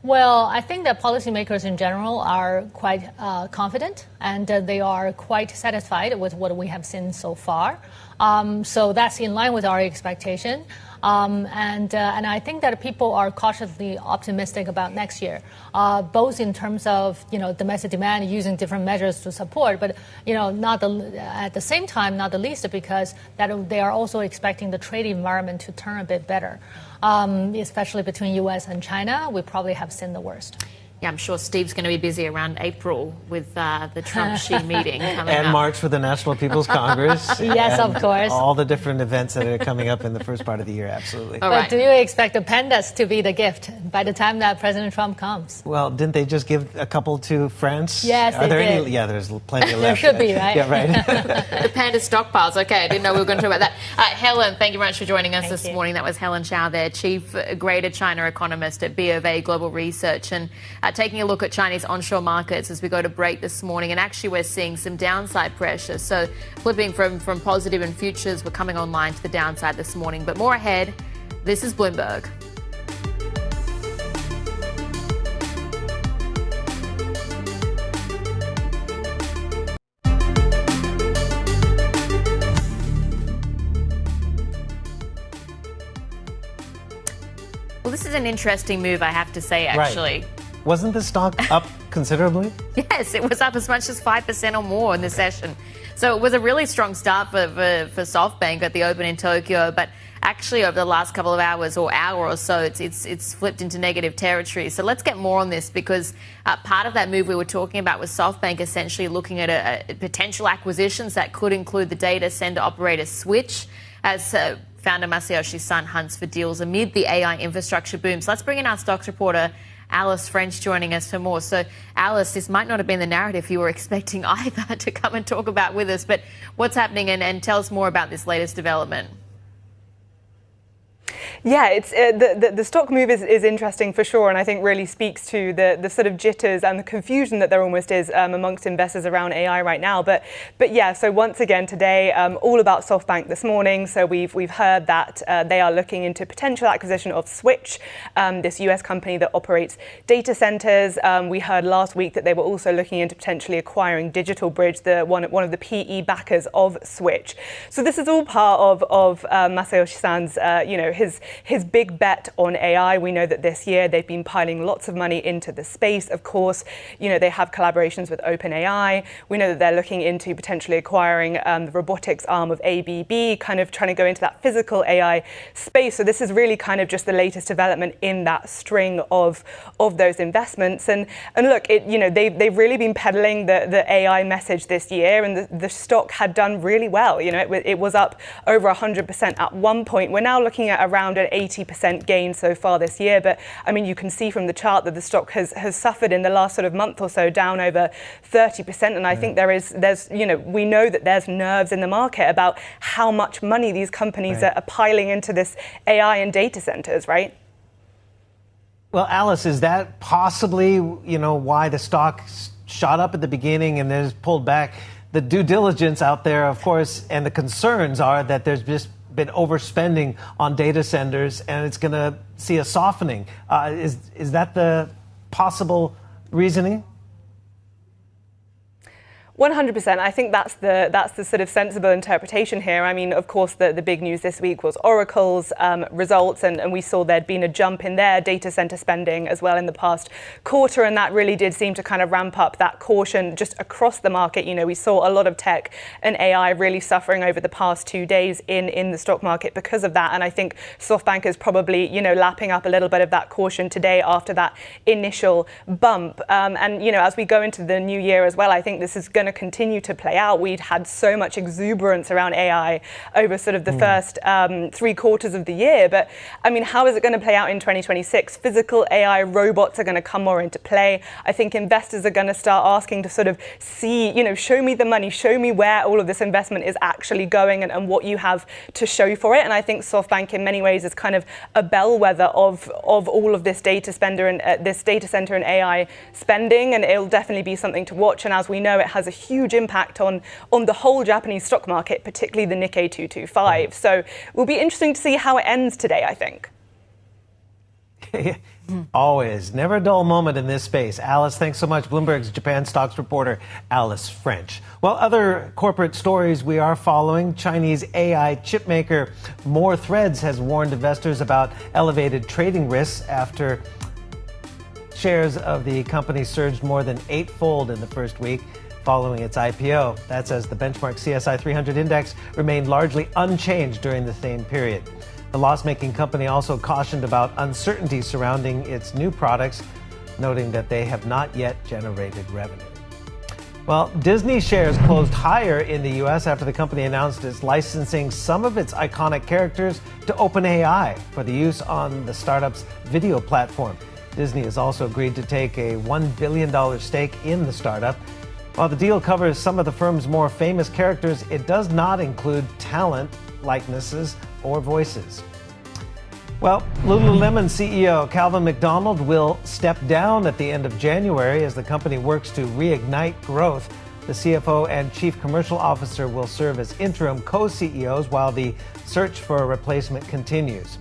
Well, I think that policymakers in general are quite confident, and they are quite satisfied with what we have seen so far. So that's in line with our expectation. And I think that people are cautiously optimistic about next year, both in terms of domestic demand using different measures to support, but at the same time, not the least, because that they are also expecting the trade environment to turn a bit better, especially between U.S. and China. We probably have seen the worst. Yeah, I'm sure Steve's going to be busy around April with the Trump-Xi meeting coming up. And March for the National People's Congress. Yes, of course. All the different events that are coming up in the first part of the year, absolutely. All But right. do you expect the pandas to be the gift by the time that President Trump comes? Well, didn't they just give a couple to France? Yes, Are there they any? did. Yeah, there's plenty left. There should be, right? Yeah, right. The panda stockpiles. Okay, I didn't know we were going to talk about that. Helen, thank you very much for joining us Thank this you. morning. That was Helen Qiao there, Chief Greater China Economist at BofA Global Research, and taking a look at Chinese onshore markets as we go to break this morning. And actually, we're seeing some downside pressure. So flipping from positive in futures, we're coming online to the downside this morning. But more ahead, this is Bloomberg. Well, this is an interesting move, I have to say, actually. Right. Wasn't the stock up considerably? Yes, it was up as much as 5% or more in the session. So it was a really strong start for Softbank at the open in Tokyo, but actually over the last couple of hours or hour or so, it's flipped into negative territory. So let's get more on this, because part of that move we were talking about was Softbank essentially looking at potential acquisitions that could include the data center operator Switch, as founder Masayoshi Son hunts for deals amid the AI infrastructure boom. So let's bring in our stocks reporter, Alice French, joining us for more. So, Alice, this might not have been the narrative you were expecting either to come and talk about with us, but what's happening, and tell us more about this latest development. Yeah, it's the stock move is interesting for sure, and I think really speaks to the sort of jitters and the confusion that there almost is amongst investors around AI right now. But yeah, so once again today, all about SoftBank this morning. So we've heard that they are looking into potential acquisition of Switch, this US company that operates data centers. We heard last week that they were also looking into potentially acquiring Digital Bridge, one of the PE backers of Switch. So this is all part of Masayoshi Son's, his big bet on AI. We know that this year they've been piling lots of money into the space. Of course, they have collaborations with OpenAI. We know that they're looking into potentially acquiring the robotics arm of ABB, kind of trying to go into that physical AI space. So this is really kind of just the latest development in that string of those investments. And look, they've really been peddling the AI message this year, and the stock had done really well. It was up over 100% at one point. We're now looking at around an 80% gain so far this year. But I mean, you can see from the chart that the stock has suffered in the last sort of month or so, down over 30%. And I think there's we know that there's nerves in the market about how much money these companies are piling into this AI and data centers, right? Well, Alice, is that possibly, why the stock shot up at the beginning and then has pulled back? The due diligence out there, of course, and the concerns are that there's just been overspending on data centers, and it's going to see a softening. Is that the possible reasoning? 100%. I think that's the sort of sensible interpretation here. I mean, of course, the big news this week was Oracle's results, and we saw there'd been a jump in their data center spending as well in the past quarter, and that really did seem to kind of ramp up that caution just across the market. We saw a lot of tech and AI really suffering over the past 2 days in the stock market because of that, and I think SoftBank is probably, lapping up a little bit of that caution today after that initial bump. And, as we go into the new year as well, I think this is going going to continue to play out. We'd had so much exuberance around AI over sort of the first 3 quarters of the year. But I mean, how is it going to play out in 2026? Physical AI robots are going to come more into play. I think investors are going to start asking to sort of see, show me the money, show me where all of this investment is actually going and what you have to show for it. And I think SoftBank in many ways is kind of a bellwether of all of this data center and AI spending, and it'll definitely be something to watch. And as we know, it has a huge impact on the whole Japanese stock market, particularly the Nikkei 225. So it will be interesting to see how it ends today, I think. Always. Never a dull moment in this space. Alice, thanks so much. Bloomberg's Japan stocks reporter, Alice French. Well, other corporate stories we are following. Chinese AI chipmaker More Threads has warned investors about elevated trading risks after shares of the company surged more than 8-fold in the first week following its IPO. That's as the benchmark CSI 300 index remained largely unchanged during the same period. The loss-making company also cautioned about uncertainty surrounding its new products, noting that they have not yet generated revenue. Well, Disney shares closed higher in the U.S. after the company announced it's licensing some of its iconic characters to OpenAI for the use on the startup's video platform. Disney has also agreed to take a $1 billion stake in the startup. While the deal covers some of the firm's more famous characters, it does not include talent, likenesses, or voices. Well, Lululemon CEO Calvin McDonald will step down at the end of January as the company works to reignite growth. The CFO and Chief Commercial Officer will serve as interim co-CEOs while the search for a replacement continues.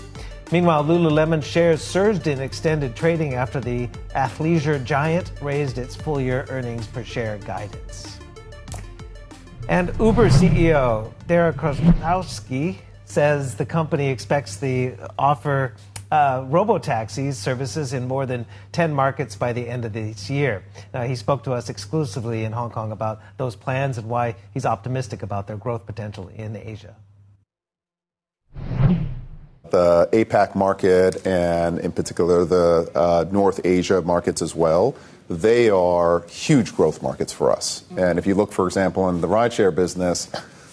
Meanwhile, Lululemon shares surged in extended trading after the athleisure giant raised its full-year earnings per share guidance. And Uber CEO Dara Khosrowshahi says the company expects to offer robotaxi services in more than 10 markets by the end of this year. He spoke to us exclusively in Hong Kong about those plans and why he's optimistic about their growth potential in Asia. The APAC market and in particular the North Asia markets as well, they are huge growth markets for us. And if you look, for example, in the rideshare business,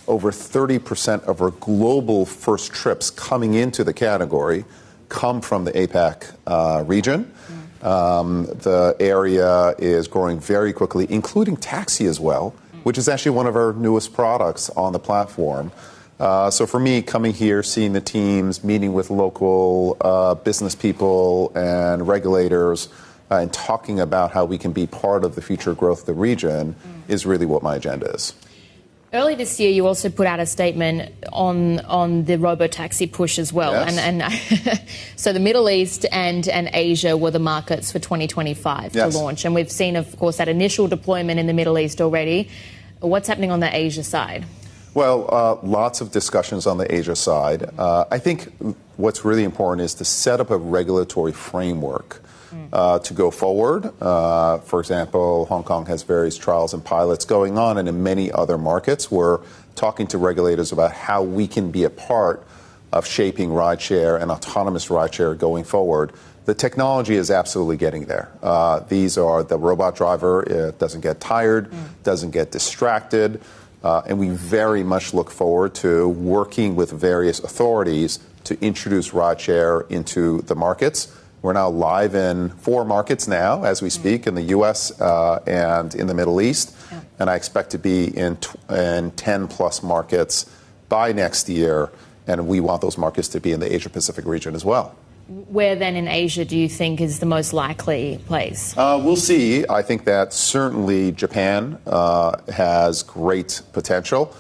over 30% of our global first trips coming into the category come from the APAC region. The area is growing very quickly, including taxi as well, which is actually one of our newest products on the platform. So for me, coming here, seeing the teams, meeting with local business people and regulators, and talking about how we can be part of the future growth of the region is really what my agenda is. Early this year, you also put out a statement on the robotaxi push as well. Yes. And so the Middle East and Asia were the markets for 2025 Yes. to launch. And we've seen, of course, that initial deployment in the Middle East already. What's happening on the Asia side? Well, lots of discussions on the Asia side. I think what's really important is to set up a regulatory framework to go forward. For example, Hong Kong has various trials and pilots going on, and in many other markets, we're talking to regulators about how we can be a part of shaping rideshare and autonomous rideshare going forward. The technology is absolutely getting there. These are the robot driver. It doesn't get tired, doesn't get distracted. And we very much look forward to working with various authorities to introduce rideshare into the markets. We're now live in 4 markets now, as we speak, in the U.S. And in the Middle East. Yeah. And I expect to be in 10-plus markets by next year. And we want those markets to be in the Asia-Pacific region as well. Where then in Asia do you think is the most likely place? We'll see. I think that certainly Japan has great potential.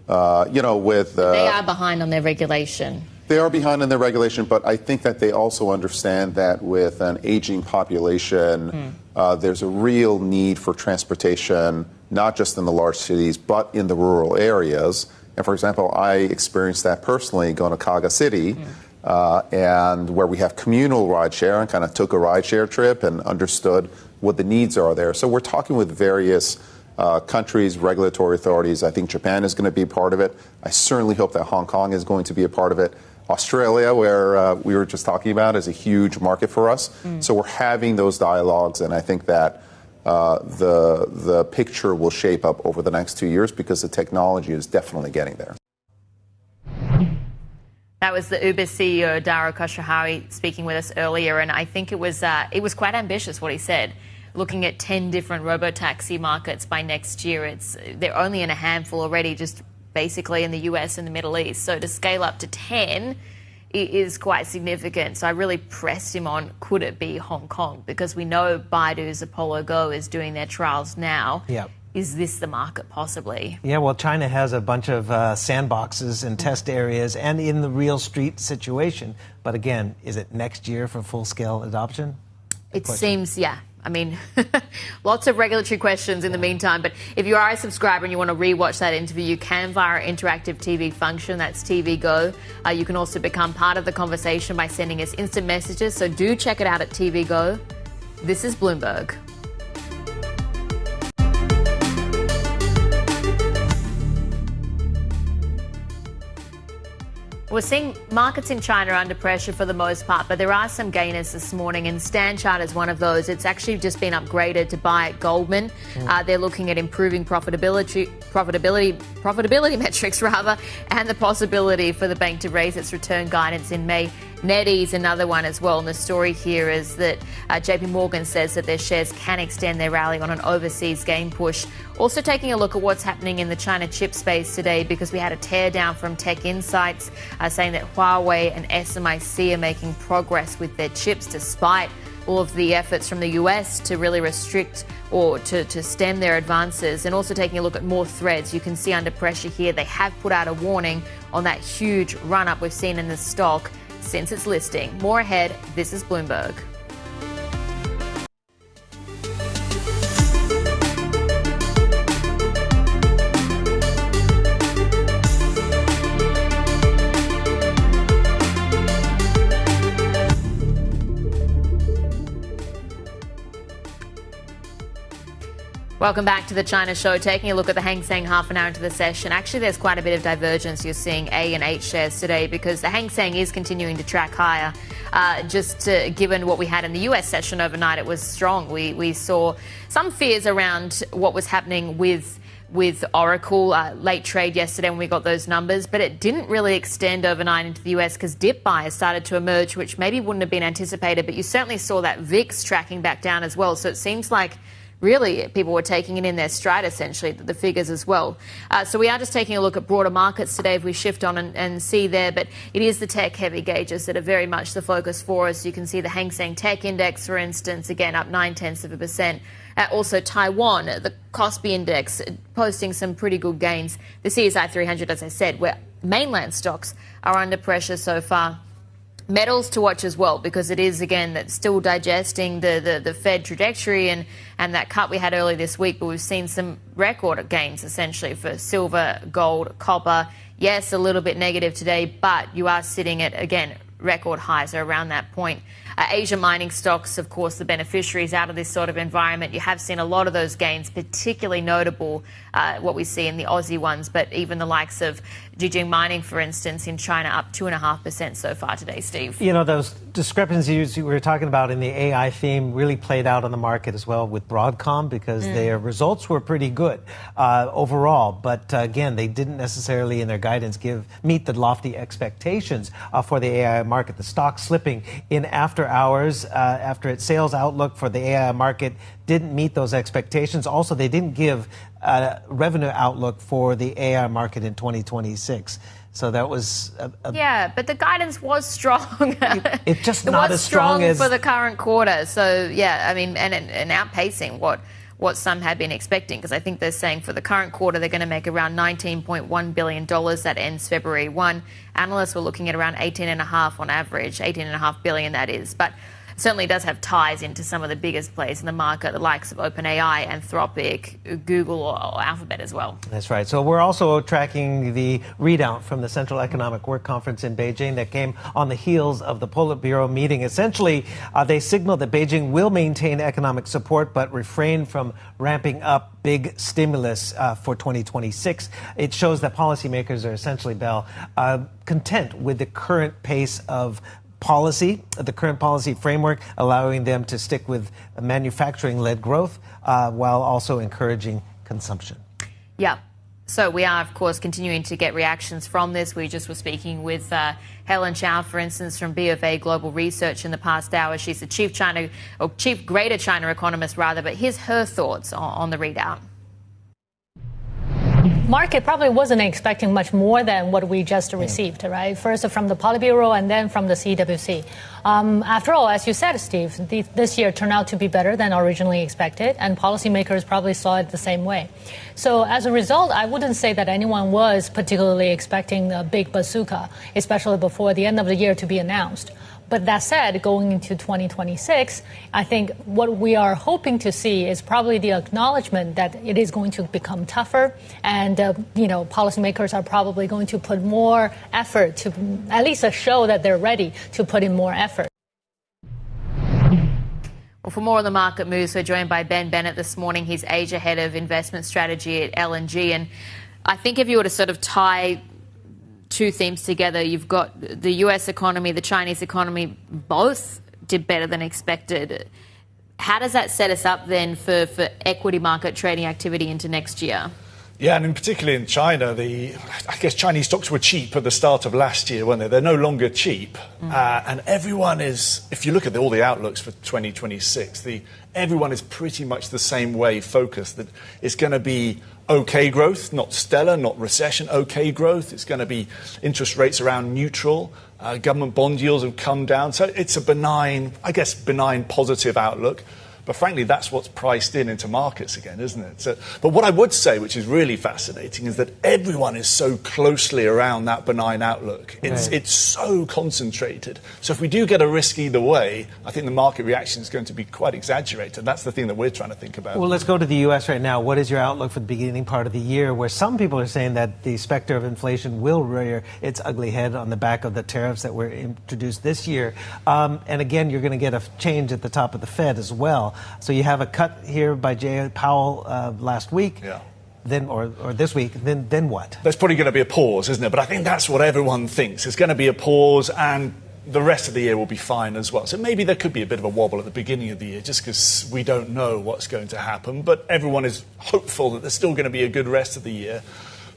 They are behind on their regulation. They are behind in their regulation, but I think that they also understand that with an aging population, there's a real need for transportation, not just in the large cities, but in the rural areas. And for example, I experienced that personally going to Kaga City. And where we have communal rideshare and kind of took a rideshare trip and understood what the needs are there. So we're talking with various countries, regulatory authorities. I think Japan is going to be a part of it. I certainly hope that Hong Kong is going to be a part of it. Australia, where we were just talking about, is a huge market for us. So we're having those dialogues, and I think that the picture will shape up over the next 2 years, because the technology is definitely getting there. That was the UBS CEO, Dara Khosrowshahi, speaking with us earlier, and I think it was quite ambitious what he said. Looking at 10 different robotaxi markets by next year, they're only in a handful already, just basically in the US and the Middle East. So to scale up to 10 is quite significant. So I really pressed him on, could it be Hong Kong? Because we know Baidu's Apollo Go is doing their trials now. Yep. Is this the market possibly? Yeah, well, China has a bunch of sandboxes and test areas and in the real street situation. But again, is it next year for full-scale adoption? It seems, yeah. I mean, lots of regulatory questions in the meantime. But if you are a subscriber and you want to rewatch that interview, you can via our interactive TV function. That's TV Go. You can also become part of the conversation by sending us instant messages. So do check it out at TV Go. This is Bloomberg. We're seeing markets in China under pressure for the most part, but there are some gainers this morning, and Stand Chart is one of those. It's actually just been upgraded to buy at Goldman. They're looking at improving profitability metrics rather, and the possibility for the bank to raise its return guidance in May. NetEase, another one as well. And the story here is that JP Morgan says that their shares can extend their rally on an overseas gain push. Also taking a look at what's happening in the China chip space today, because we had a teardown from Tech Insights saying that Huawei and SMIC are making progress with their chips despite all of the efforts from the US to really restrict or to stem their advances. And also taking a look at more threads. You can see under pressure here, they have put out a warning on that huge run-up we've seen in the stock since its listing. More ahead. This is Bloomberg. Welcome back to the China Show. Taking a look at the Hang Seng half an hour into the session. Actually, there's quite a bit of divergence you're seeing A and H shares today, because the Hang Seng is continuing to track higher. Given what we had in the US session overnight, it was strong. We saw some fears around what was happening with Oracle, late trade yesterday when we got those numbers, but it didn't really extend overnight into the US because dip buyers started to emerge, which maybe wouldn't have been anticipated, but you certainly saw that VIX tracking back down as well. So it seems like really people were taking it in their stride, essentially, the figures as well. So we are just taking a look at broader markets today if we shift on and see there, but it is the tech-heavy gauges that are very much the focus for us. You can see the Hang Seng Tech Index, for instance, again, up 0.9%. Also Taiwan, the Kospi Index, posting some pretty good gains. The CSI 300, as I said, where mainland stocks are under pressure so far. Metals to watch as well, because it is, again, that's still digesting the Fed trajectory and that cut we had earlier this week, but we've seen some record gains, essentially, for silver, gold, copper. Yes, a little bit negative today, but you are sitting at, again, record highs are around that point. Asia mining stocks, of course, the beneficiaries out of this sort of environment. You have seen a lot of those gains, particularly notable what we see in the Aussie ones, but even the likes of Zhejiang Mining, for instance, in China, up 2.5% so far today, Steve. You know, those discrepancies you were talking about in the AI theme really played out on the market as well with Broadcom, because their results were pretty good overall. But again, they didn't necessarily in their guidance meet the lofty expectations for the AI market. The stock slipping in after hours after its sales outlook for the AI market didn't meet those expectations. Also, they didn't give revenue outlook for the AI market in 2026. So that was yeah, but the guidance was strong. It's just not as strong as for the current quarter. So yeah, I mean, and outpacing what some had been expecting, because I think they're saying for the current quarter they're going to make around $19.1 billion. That ends February 1. Analysts were looking at around 18.5 on average, 18.5 billion that is, but certainly does have ties into some of the biggest players in the market, the likes of OpenAI, Anthropic, Google, or Alphabet as well. That's right. So we're also tracking the readout from the Central Economic Work Conference in Beijing that came on the heels of the Politburo meeting. Essentially, they signaled that Beijing will maintain economic support but refrain from ramping up big stimulus for 2026. It shows that policymakers are essentially, Bell, content with the current pace of policy, the current policy framework, allowing them to stick with manufacturing-led growth while also encouraging consumption. Yeah. So we are, of course, continuing to get reactions from this. We just were speaking with Helen Qiao, for instance, from BofA Global Research in the past hour. She's the chief Greater China economist, rather. But here's her thoughts on the readout. Market probably wasn't expecting much more than what we just received, right? First from the Politburo and then from the CWC. After all, as you said, Steve, this year turned out to be better than originally expected, and policymakers probably saw it the same way. So as a result, I wouldn't say that anyone was particularly expecting a big bazooka, especially before the end of the year to be announced. But that said, going into 2026, I think what we are hoping to see is probably the acknowledgement that it is going to become tougher, and policymakers are probably going to put more effort to at least show that they're ready to put in more effort. Well, for more on the market moves, we're joined by Bennett this morning. He's Asia Head of Investment Strategy at L&G, and I think if you were to sort of tie two themes together, you've got the US economy, the Chinese economy, both did better than expected. How does that set us up then for equity market trading activity into next year? Yeah, and in particularly in China, I guess Chinese stocks were cheap at the start of last year, weren't they? They're no longer cheap. And everyone is, if you look at all the outlooks for 2026, everyone is pretty much the same way focused, that it's going to be okay growth, not stellar, not recession, okay growth. It's going to be interest rates around neutral. Government bond yields have come down. So it's a benign positive outlook. But frankly, that's what's priced into markets again, isn't it? So, but what I would say, which is really fascinating, is that everyone is so closely around that benign outlook. It's so concentrated. So if we do get a risk either way, I think the market reaction is going to be quite exaggerated. That's the thing that we're trying to think about. Well, let's go to the U.S. right now. What is your outlook for the beginning part of the year, where some people are saying that the specter of inflation will rear its ugly head on the back of the tariffs that were introduced this year? And again, you're going to get a change at the top of the Fed as well. So you have a cut here by Jay Powell last week. Yeah. Then, or this week, then what? There's probably going to be a pause, isn't it? But I think that's what everyone thinks. There's going to be a pause, and the rest of the year will be fine as well. So maybe there could be a bit of a wobble at the beginning of the year, just because we don't know what's going to happen. But everyone is hopeful that there's still going to be a good rest of the year.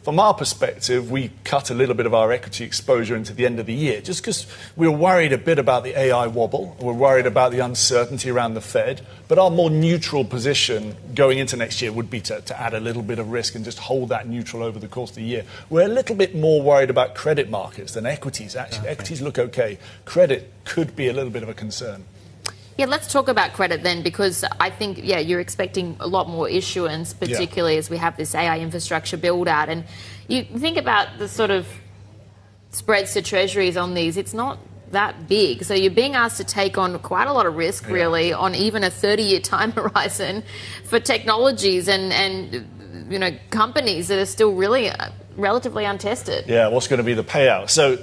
From our perspective, we cut a little bit of our equity exposure into the end of the year, just because we were worried a bit about the AI wobble. We're worried about the uncertainty around the Fed. But our more neutral position going into next year would be to add a little bit of risk and just hold that neutral over the course of the year. We're a little bit more worried about credit markets than equities, actually. Okay. Equities look okay. Credit could be a little bit of a concern. Yeah, let's talk about credit then, because I think, you're expecting a lot more issuance, particularly as we have this AI infrastructure build out. And you think about the sort of spreads to treasuries on these, it's not that big. So you're being asked to take on quite a lot of risk, really, on even a 30-year time horizon for technologies and companies that are still really relatively untested. Yeah, what's going to be the payout? So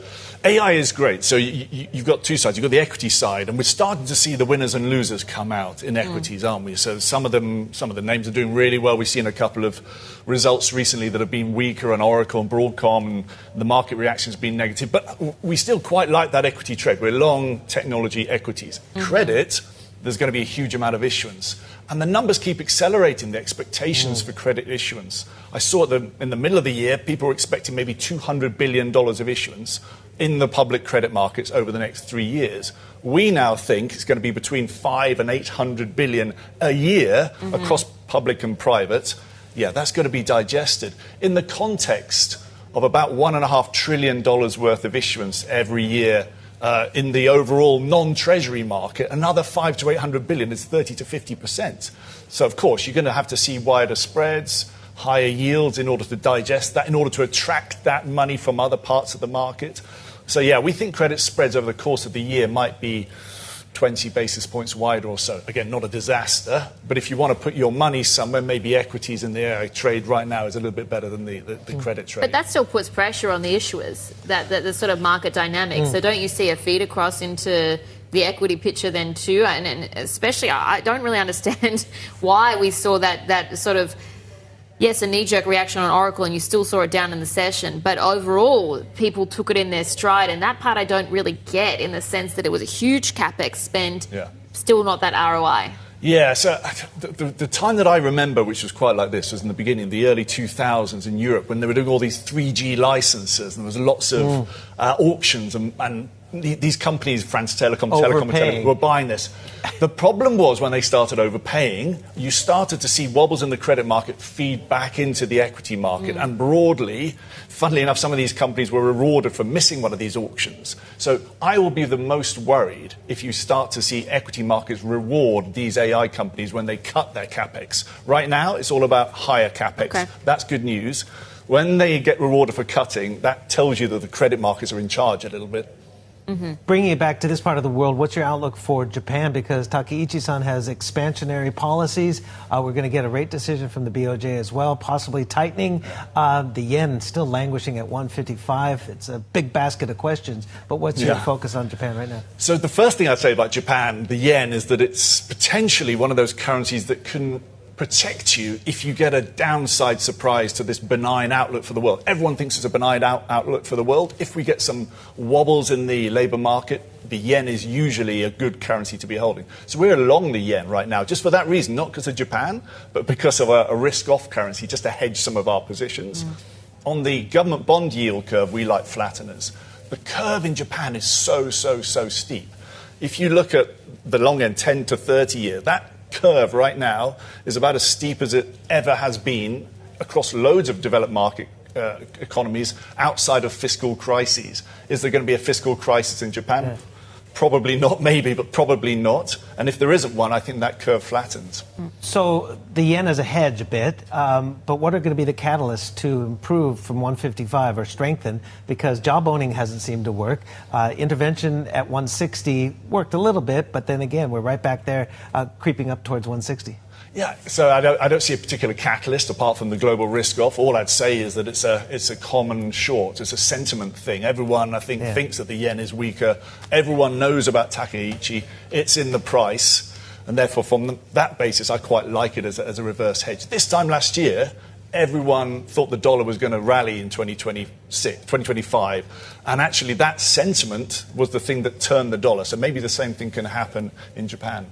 AI is great. So you've got two sides. You've got the equity side, and we're starting to see the winners and losers come out in equities, aren't we? So some of the names are doing really well. We've seen a couple of results recently that have been weaker, on Oracle and Broadcom, and the market reaction has been negative. But we still quite like that equity trade. We're long technology equities. Credit, there's going to be a huge amount of issuance. And the numbers keep accelerating, the expectations for credit issuance. I saw in the middle of the year, people were expecting maybe $200 billion of issuance in the public credit markets over the next 3 years. We now think it's going to be between 500 and 800 billion a year across public and private. Yeah, that's going to be digested in the context of about $1.5 trillion worth of issuance every year. In the overall non-treasury market, another 500 to 800 billion is 30 to 50%. So, of course, you're going to have to see wider spreads, higher yields in order to digest that, in order to attract that money from other parts of the market. So, yeah, we think credit spreads over the course of the year might be 20 basis points wider or so. Again, not a disaster, but if you want to put your money somewhere, maybe equities in the AI trade right now is a little bit better than the credit trade. But that still puts pressure on the issuers, that the sort of market dynamics. So don't you see a feed across into the equity picture then too? And especially, I don't really understand why we saw that sort of Yes, a knee-jerk reaction on Oracle, and you still saw it down in the session. But overall, people took it in their stride, and that part I don't really get in the sense that it was a huge CapEx spend, still not that ROI. Yeah, so the time that I remember, which was quite like this, was in the beginning, the early 2000s in Europe, when they were doing all these 3G licenses, and there was lots of auctions, and these companies, France Telecom, were buying this. The problem was when they started overpaying, you started to see wobbles in the credit market feed back into the equity market. And broadly, funnily enough, some of these companies were rewarded for missing one of these auctions. So I will be the most worried if you start to see equity markets reward these AI companies when they cut their CapEx. Right now, it's all about higher CapEx. Okay. That's good news. When they get rewarded for cutting, that tells you that the credit markets are in charge a little bit. Bringing it back to this part of the world, what's your outlook for Japan? Because Takeichi-san has expansionary policies. We're going to get a rate decision from the BOJ as well, possibly tightening. The yen still languishing at 155. It's a big basket of questions. But what's your focus on Japan right now? So the first thing I'd say about Japan, the yen, is that it's potentially one of those currencies that can protect you if you get a downside surprise to this benign outlook for the world. Everyone thinks it's a benign outlook for the world. If we get some wobbles in the labour market, the yen is usually a good currency to be holding. So we're long the yen right now, just for that reason, not because of Japan, but because of a risk-off currency, just to hedge some of our positions. On the government bond yield curve, we like flatteners. The curve in Japan is so steep. If you look at the long end, 10 to 30 year, that curve right now is about as steep as it ever has been across loads of developed market economies outside of fiscal crises. Is there going to be a fiscal crisis in Japan? Probably not, maybe, but probably not. And if there isn't one, I think that curve flattens. So the yen is a hedge a bit, but what are going to be the catalysts to improve from 155 or strengthen? Because job owning hasn't seemed to work. Intervention at 160 worked a little bit, but then again, we're right back there creeping up towards 160. Yeah, so I don't see a particular catalyst apart from the global risk off. All I'd say is that it's a common short. It's a sentiment thing. Everyone, I think, thinks that the yen is weaker. Everyone knows about Takeichi. It's in the price. And therefore, from that basis, I quite like it as a reverse hedge. This time last year, everyone thought the dollar was going to rally in 2025. And actually, that sentiment was the thing that turned the dollar. So maybe the same thing can happen in Japan.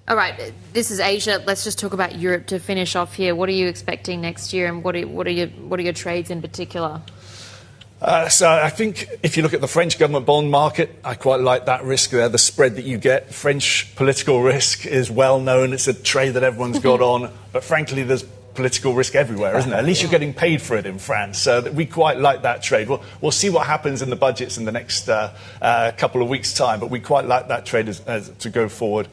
All right, this is Asia. Let's just talk about Europe to finish off here. What are you expecting next year, and what are your trades in particular? So I think if you look at the French government bond market, I quite like that risk there, the spread that you get. French political risk is well known. It's a trade that everyone's got on. But frankly, there's political risk everywhere, isn't there? At least you're getting paid for it in France. So we quite like that trade. We'll see what happens in the budgets in the next couple of weeks' time. But we quite like that trade as to go forward.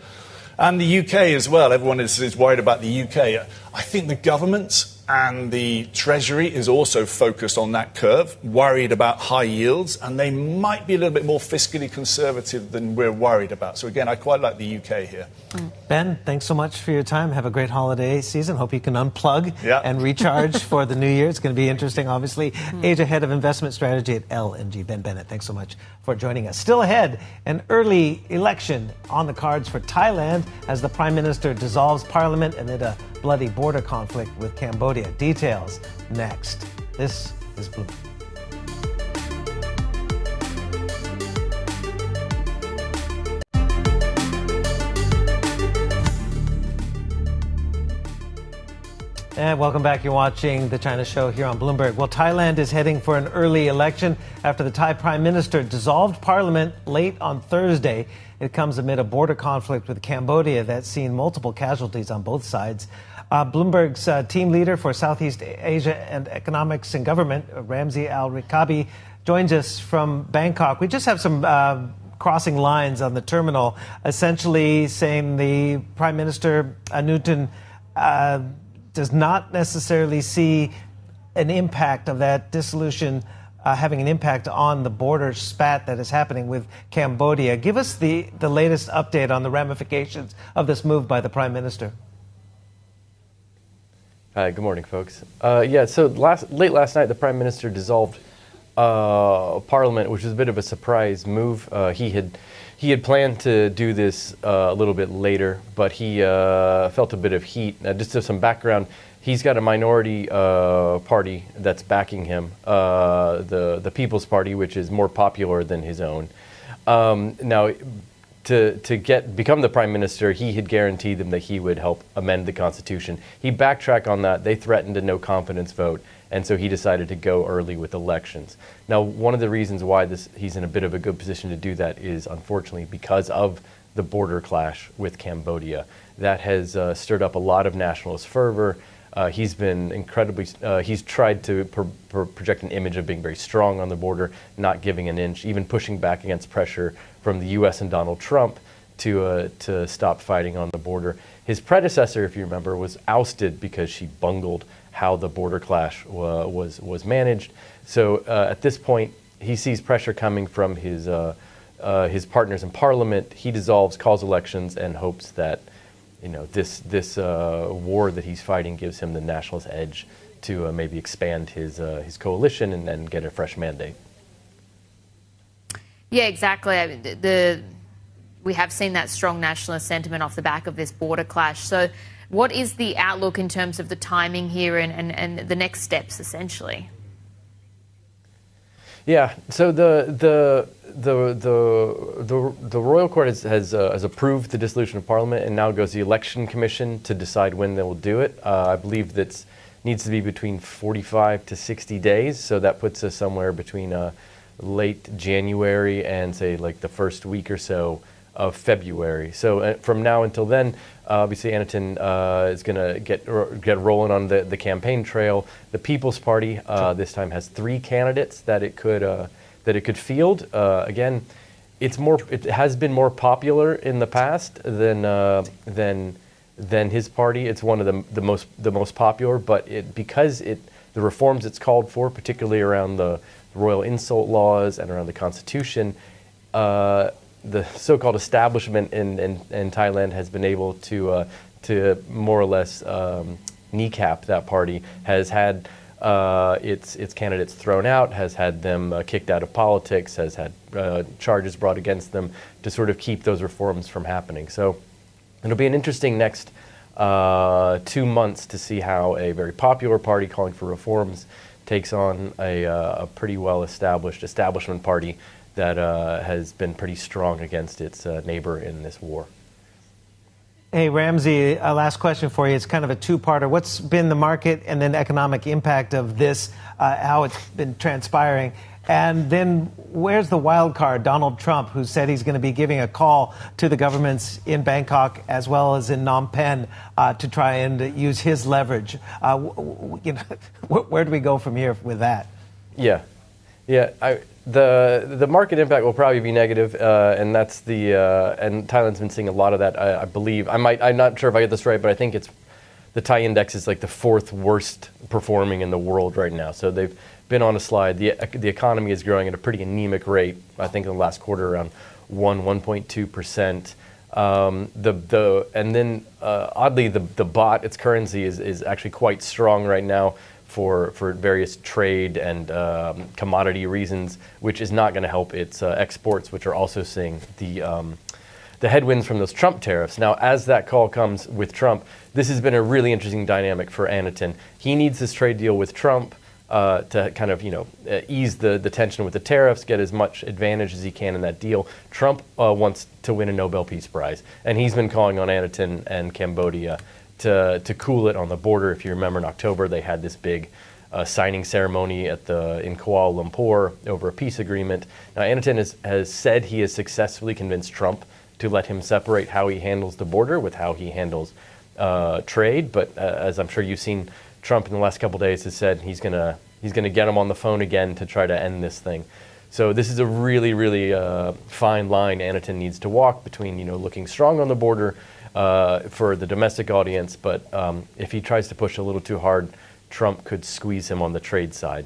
And the UK as well. Everyone is worried about the UK. I think the government and the Treasury is also focused on that curve, worried about high yields, and they might be a little bit more fiscally conservative than we're worried about. So again, I quite like the UK here. Ben, thanks so much for your time. Have a great holiday season. Hope you can unplug and recharge for the new year. It's going to be interesting, obviously. Asia Head of Investment Strategy at L&G, Ben Bennett. Thanks so much for joining us. Still ahead, an early election on the cards for Thailand as the Prime Minister dissolves Parliament amid a bloody border conflict with Cambodia. Details next. This is Bloomberg. And welcome back. You're watching The China Show here on Bloomberg. Well, Thailand is heading for an early election after the Thai Prime Minister dissolved parliament late on Thursday. It comes amid a border conflict with Cambodia that's seen multiple casualties on both sides. Bloomberg's team leader for Southeast Asia and Economics and Government, Ramzi Al-Rikabi, joins us from Bangkok. We just have some crossing lines on the terminal, essentially saying the Prime Minister, Anutin, does not necessarily see an impact of that dissolution having an impact on the border spat that is happening with Cambodia. Give us the latest update on the ramifications of this move by the Prime Minister. Hi, good morning, folks. So late last night, the Prime Minister dissolved Parliament, which was a bit of a surprise move. He had planned to do this a little bit later, but he felt a bit of heat. Just to some background, He's got a minority party that's backing him, the People's Party, which is more popular than his own. Now, to become the prime minister, he had guaranteed them that he would help amend the Constitution. He backtracked on that. They threatened a no confidence vote, and so he decided to go early with elections. Now, one of the reasons why he's in a bit of a good position to do that is, unfortunately, because of the border clash with Cambodia. That has stirred up a lot of nationalist fervor. He's been incredibly, he's tried to project an image of being very strong on the border, not giving an inch, even pushing back against pressure from the U.S. and Donald Trump to stop fighting on the border. His predecessor, if you remember, was ousted because she bungled how the border clash was managed. So at this point, he sees pressure coming from his partners in parliament. He dissolves, calls elections, and hopes that this war that he's fighting gives him the nationalist edge to maybe expand his coalition and then get a fresh mandate. Yeah, exactly. I mean, we have seen that strong nationalist sentiment off the back of this border clash. So what is the outlook in terms of the timing here and the next steps, essentially? Yeah, so the royal court has approved the dissolution of parliament, and now goes the election commission to decide when they will do it. I believe that needs to be between 45 to 60 days, so that puts us somewhere between late January and say like the first week or so of February. So from now until then, obviously Anneton is going to get rolling on the campaign trail. The People's Party this time has 3 candidates that it could field. Again, it has been more popular in the past than his party. It's one of the most popular, but because the reforms it's called for, particularly around the royal insult laws and around the Constitution, the so-called establishment in Thailand has been able to more or less kneecap that party, has had its candidates thrown out, has had them kicked out of politics, has had charges brought against them to sort of keep those reforms from happening. So it'll be an interesting next 2 months to see how a very popular party calling for reforms takes on a pretty well-established establishment party that has been pretty strong against its neighbor in this war. Hey, Ramsey, a last question for you. It's kind of a two-parter. What's been the market and then economic impact of this, how it's been transpiring? And then where's the wild card, Donald Trump, who said he's going to be giving a call to the governments in Bangkok as well as in Phnom Penh to try and use his leverage? Where do we go from here with that? Yeah. The market impact will probably be negative, and that's and Thailand's been seeing a lot of that. I believe I'm not sure if I get this right, but I think the Thai index is like the 4th worst performing in the world right now. So they've been on a slide. The economy is growing at a pretty anemic rate. I think in the last quarter around 1.2%. And then oddly the baht, its currency is actually quite strong right now for various trade and commodity reasons, which is not going to help its exports, which are also seeing the headwinds from those Trump tariffs. Now, as that call comes with Trump, this has been a really interesting dynamic for Anneton. He needs this trade deal with Trump to kind of ease the tension with the tariffs, get as much advantage as he can in that deal. Trump wants to win a Nobel Peace Prize, and he's been calling on Anneton and Cambodia to cool it on the border. If you remember, in October they had this big signing ceremony in Kuala Lumpur over a peace agreement. Now, Anneton has said he has successfully convinced Trump to let him separate how he handles the border with how he handles trade. But as I'm sure you've seen, Trump in the last couple of days has said he's gonna get him on the phone again to try to end this thing. So this is a really, really fine line Anneton needs to walk between looking strong on the border for the domestic audience, but if he tries to push a little too hard, Trump could squeeze him on the trade side.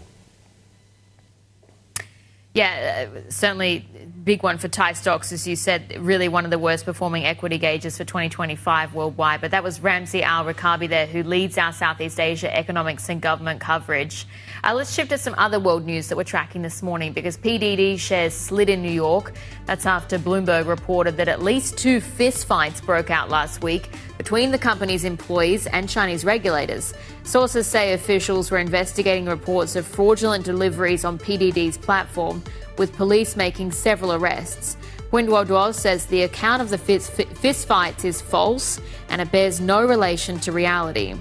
Yeah, certainly big one for Thai stocks, as you said, really one of the worst performing equity gauges for 2025 worldwide. But that was Ramsey Al-Rakabi there, who leads our Southeast Asia economics and government coverage. Let's shift to some other world news that we're tracking this morning, because PDD shares slid in New York. That's after Bloomberg reported that at least 2 fistfights broke out last week between the company's employees and Chinese regulators. Sources say officials were investigating reports of fraudulent deliveries on PDD's platform, with police making several arrests. Pinduoduo says the account of the fistfights is false and it bears no relation to reality.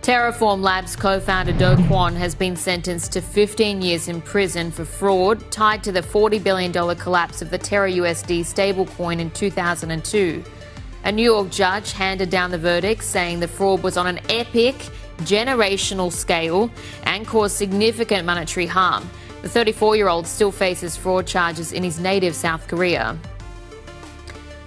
Terraform Labs co-founder Do Kwon has been sentenced to 15 years in prison for fraud tied to the $40 billion collapse of the Terra USD stablecoin in 2002. A New York judge handed down the verdict, saying the fraud was on an epic, generational scale and caused significant monetary harm. The 34-year-old still faces fraud charges in his native South Korea.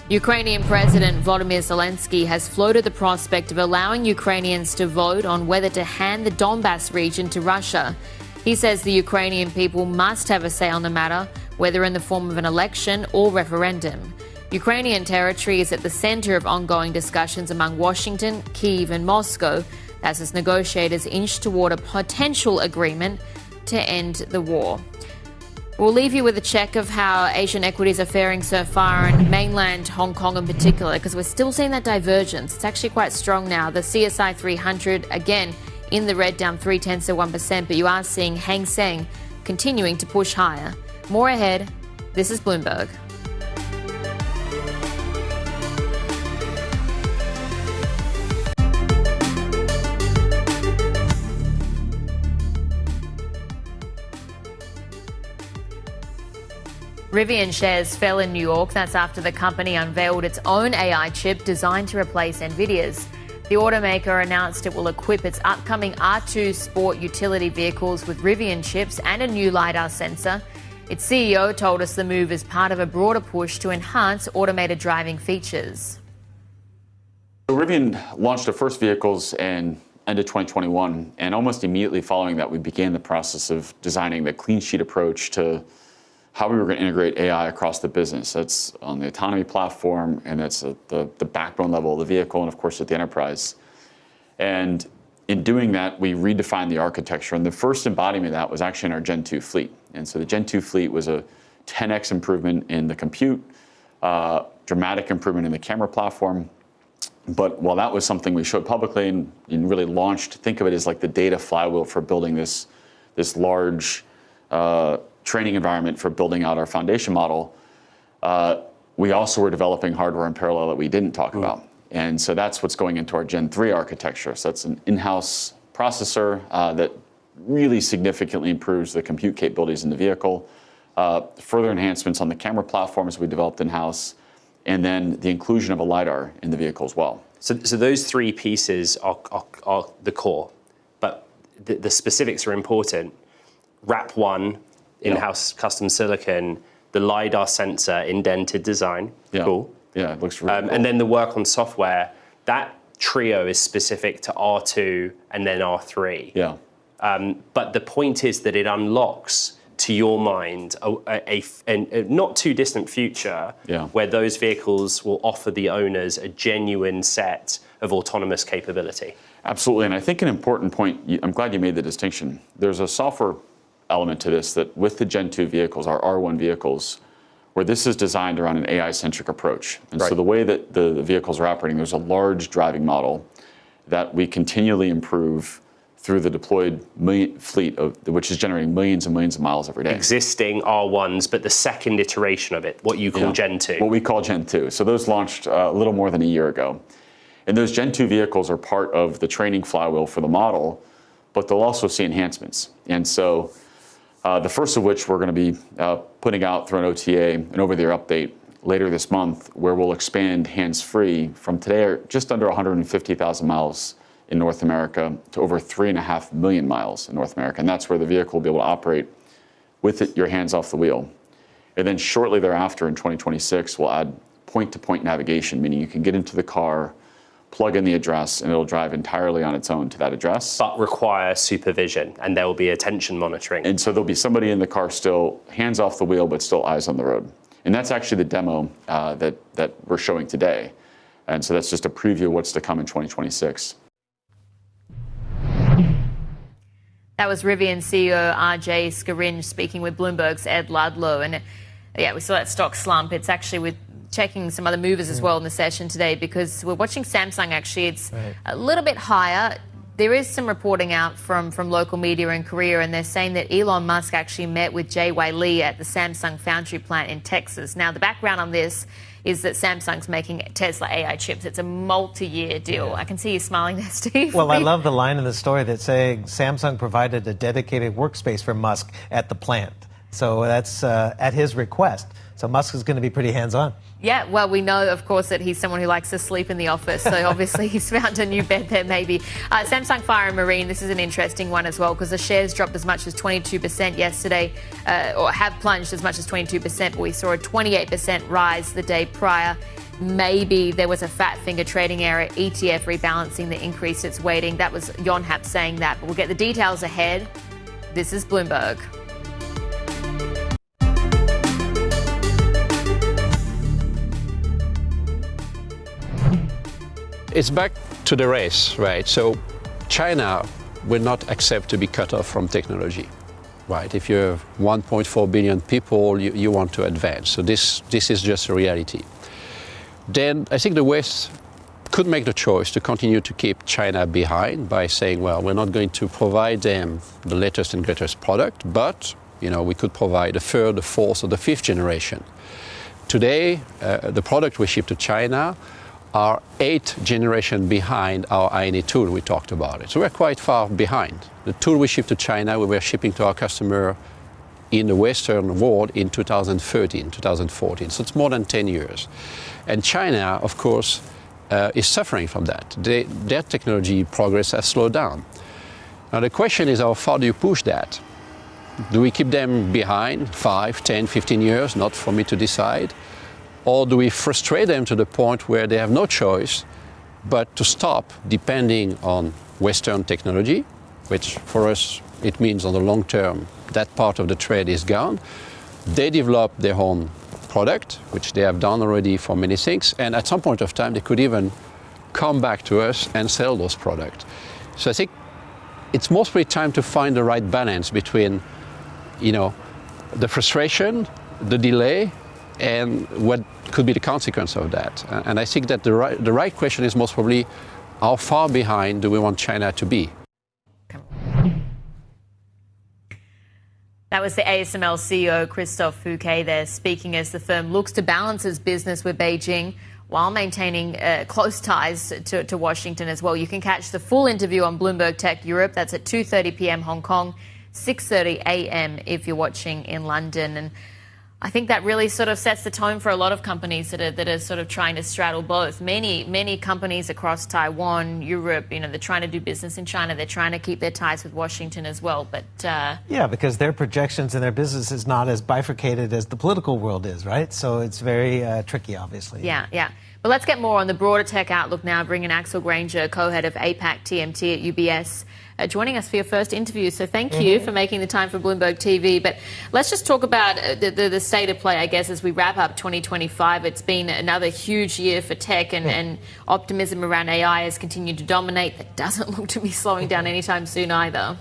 Ukrainian President Volodymyr Zelensky has floated the prospect of allowing Ukrainians to vote on whether to hand the Donbass region to Russia. He says the Ukrainian people must have a say on the matter, whether in the form of an election or referendum. Ukrainian territory is at the center of ongoing discussions among Washington, Kyiv and Moscow as its negotiators inch toward a potential agreement to end the war. We'll leave you with a check of how Asian equities are faring so far, and mainland Hong Kong in particular, because we're still seeing that divergence. It's actually quite strong now. The CSI 300, again, in the red, down 0.3%, but you are seeing Hang Seng continuing to push higher. More ahead. This is Bloomberg. Rivian shares fell in New York. That's after the company unveiled its own AI chip designed to replace NVIDIA's. The automaker announced it will equip its upcoming R2 Sport utility vehicles with Rivian chips and a new LiDAR sensor. Its CEO told us the move is part of a broader push to enhance automated driving features. So Rivian launched the first vehicles in end of 2021, and almost immediately following that, we began the process of designing the clean sheet approach to how we were going to integrate AI across the business. That's on the autonomy platform, and that's at the backbone level of the vehicle, and of course at the enterprise. And in doing that, we redefined the architecture, and the first embodiment of that was actually in our Gen 2 fleet. And so the Gen 2 fleet was a 10x improvement in the compute, dramatic improvement in the camera platform. But while that was something we showed publicly and really launched, think of it as like the data flywheel for building this large training environment for building out our foundation model, we also were developing hardware in parallel that we didn't talk about. And so that's what's going into our Gen 3 architecture. So that's an in-house processor that really significantly improves the compute capabilities in the vehicle, further enhancements on the camera platforms we developed in-house, and then the inclusion of a LiDAR in the vehicle as well. So those three pieces are the core, but the specifics are important. Wrap 1, in-house custom silicon, the LiDAR sensor, indented design. Cool. Yeah, it looks really cool. And then the work on software, that trio is specific to R2 and then R3. Yeah. But the point is that it unlocks, to your mind, a not too distant future where those vehicles will offer the owners a genuine set of autonomous capability. Absolutely, and I think an important point, I'm glad you made the distinction. There's a software element to this that with the Gen 2 vehicles, our R1 vehicles, where this is designed around an AI-centric approach. And so the way that the vehicles are operating, there's a large driving model that we continually improve through the deployed fleet, which is generating millions and millions of miles every day. Existing R1s, but the second iteration of it, what you call Gen 2. What we call Gen 2. So those launched a little more than a year ago. And those Gen 2 vehicles are part of the training flywheel for the model, but they'll also see enhancements. And so the first of which we're going to be putting out through an OTA, an over-the-air update, later this month, where we'll expand hands-free from today just under 150,000 miles in North America to over 3.5 million miles in North America. And that's where the vehicle will be able to operate with your hands off the wheel. And then shortly thereafter, in 2026, we'll add point-to-point navigation, meaning you can get into the car, plug in the address, and it'll drive entirely on its own to that address. But require supervision, and there will be attention monitoring. And so there'll be somebody in the car still, hands off the wheel, but still eyes on the road. And that's actually the demo that we're showing today. And so that's just a preview of what's to come in 2026. That was Rivian CEO Axel Granger speaking with Bloomberg's Ed Ludlow. And we saw that stock slump. It's actually with checking some other movers as well in the session today, because we're watching Samsung actually. It's a little bit higher. There is some reporting out from local media in Korea, and they're saying that Elon Musk actually met with Jay-Wei Lee at the Samsung foundry plant in Texas. Now, the background on this is that Samsung's making Tesla AI chips. It's a multi-year deal. I can see you smiling there, Steve. Well, I love the line in the story that's saying Samsung provided a dedicated workspace for Musk at the plant. So that's at his request. So Musk is going to be pretty hands-on. Yeah, well, we know, of course, that he's someone who likes to sleep in the office. So obviously he's found a new bed there, maybe. Samsung Fire and Marine, this is an interesting one as well, because the shares dropped as much as 22% yesterday, or have plunged as much as 22%, but we saw a 28% rise the day prior. Maybe there was a fat finger trading error, ETF rebalancing that increased its weighting. That was Yonhap saying that, but we'll get the details ahead. This is Bloomberg. It's back to the race, right? So China will not accept to be cut off from technology, right? If you have 1.4 billion people, you want to advance. So this is just a reality. Then I think the West could make the choice to continue to keep China behind by saying, well, we're not going to provide them the latest and greatest product, but we could provide a third, the fourth, or the fifth generation. Today, the product we ship to China are 8 generations behind our INA tool we talked about it. So we're quite far behind. The tool we ship to China, we were shipping to our customer in the Western world in 2013, 2014. So it's more than 10 years. And China, of course, is suffering from that. Their technology progress has slowed down. Now the question is, how far do you push that? Do we keep them behind 5, 10, 15 years? Not for me to decide. Or do we frustrate them to the point where they have no choice but to stop depending on Western technology, which for us, it means on the long term, that part of the trade is gone. They develop their own product, which they have done already for many things, and at some point of time, they could even come back to us and sell those products. So I think it's mostly time to find the right balance between, the frustration, the delay, and what could be the consequence of that. And I think that the right question is most probably, how far behind do we want China to be? That was the ASML CEO, Christophe Fouquet, there speaking as the firm looks to balance its business with Beijing while maintaining close ties to Washington as well. You can catch the full interview on Bloomberg Tech Europe. That's at 2:30 p.m. Hong Kong, 6:30 a.m. if you're watching in London. And I think that really sort of sets the tone for a lot of companies that are sort of trying to straddle both. Many companies across Taiwan, Europe, they're trying to do business in China. They're trying to keep their ties with Washington as well. But yeah, because their projections and their business is not as bifurcated as the political world is, right? So it's very tricky, obviously. Yeah. But let's get more on the broader tech outlook now. Bring in Axel Granger, co-head of APAC TMT at UBS. Joining us for your first interview. So thank you for making the time for Bloomberg TV. But let's just talk about the state of play, I guess, as we wrap up 2025. It's been another huge year for tech, and optimism around AI has continued to dominate. That doesn't look to be slowing down anytime soon either.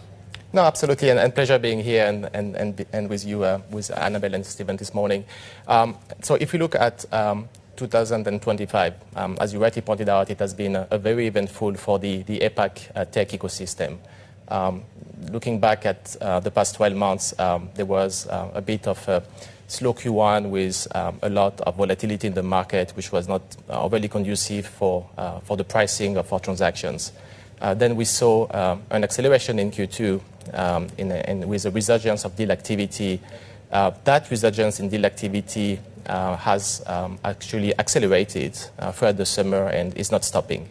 No, absolutely, and pleasure being here and with you, with Annabelle and Stephen this morning. So if you look at 2025, as you rightly pointed out, it has been a very eventful for the APAC tech ecosystem. Looking back at the past 12 months, there was a bit of a slow Q1 with a lot of volatility in the market, which was not overly conducive for the pricing of our transactions. Then we saw an acceleration in Q2 with a resurgence of deal activity. That resurgence in deal activity has actually accelerated throughout the summer and is not stopping.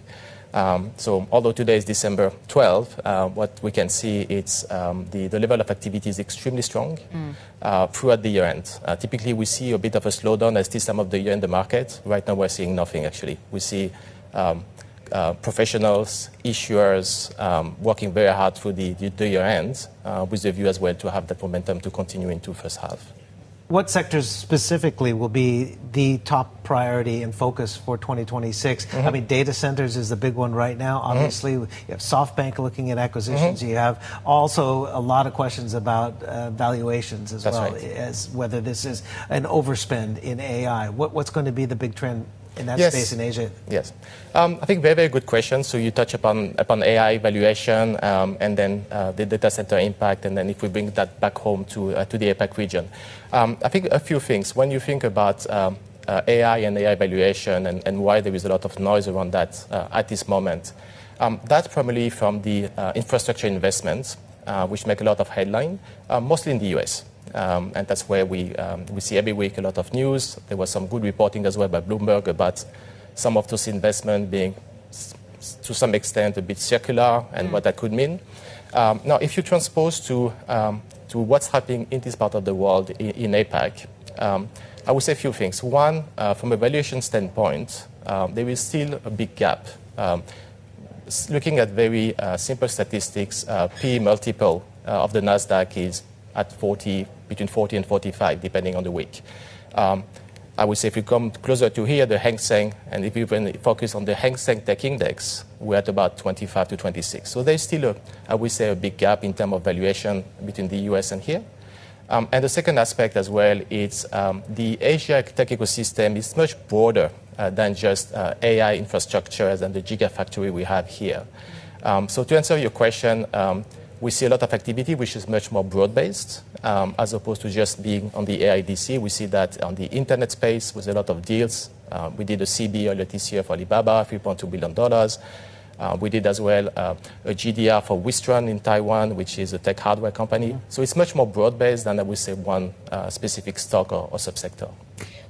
So although today is December 12th, what we can see is the level of activity is extremely strong throughout the year end. Typically, we see a bit of a slowdown as this time of the year in the market. Right now, we're seeing nothing, actually. We see professionals, issuers working very hard through the year end with the view as well to have that momentum to continue into first half. What sectors specifically will be the top priority and focus for 2026? I mean, data centers is the big one right now. Obviously, you have Softbank looking at acquisitions. You have also a lot of questions about valuations as well, as whether this is an overspend in AI. What's going to be the big trend in that space in Asia? Yes. I think very, very good question. So you touch upon AI valuation and then the data center impact, and then if we bring that back home to the APAC region. I think a few things. When you think about AI and AI valuation and why there is a lot of noise around that at this moment, that's primarily from the infrastructure investments, which make a lot of headline, mostly in the US. And that's where we see every week a lot of news. There was some good reporting as well by Bloomberg about some of those investments being, to some extent, a bit circular and what that could mean. Now, if you transpose to what's happening in this part of the world in APAC, I would say a few things. One, from a valuation standpoint, there is still a big gap. Looking at very simple statistics, P multiple of the Nasdaq is at between 40 and 45, depending on the week. I would say if you come closer to here, the Hang Seng, and if you focus on the Hang Seng Tech Index, we're at about 25 to 26. So there's still, I would say, a big gap in terms of valuation between the US and here. And the second aspect as well is the Asia tech ecosystem is much broader than just AI infrastructures and the gigafactory we have here. So to answer your question, we see a lot of activity which is much more broad-based as opposed to just being on the AIDC. We see that on the internet space with a lot of deals. We did a CB earlier this year for Alibaba, $3.2 billion. We did as well a GDR for Wistron in Taiwan, which is a tech hardware company. So it's much more broad-based than I would say one specific stock or subsector.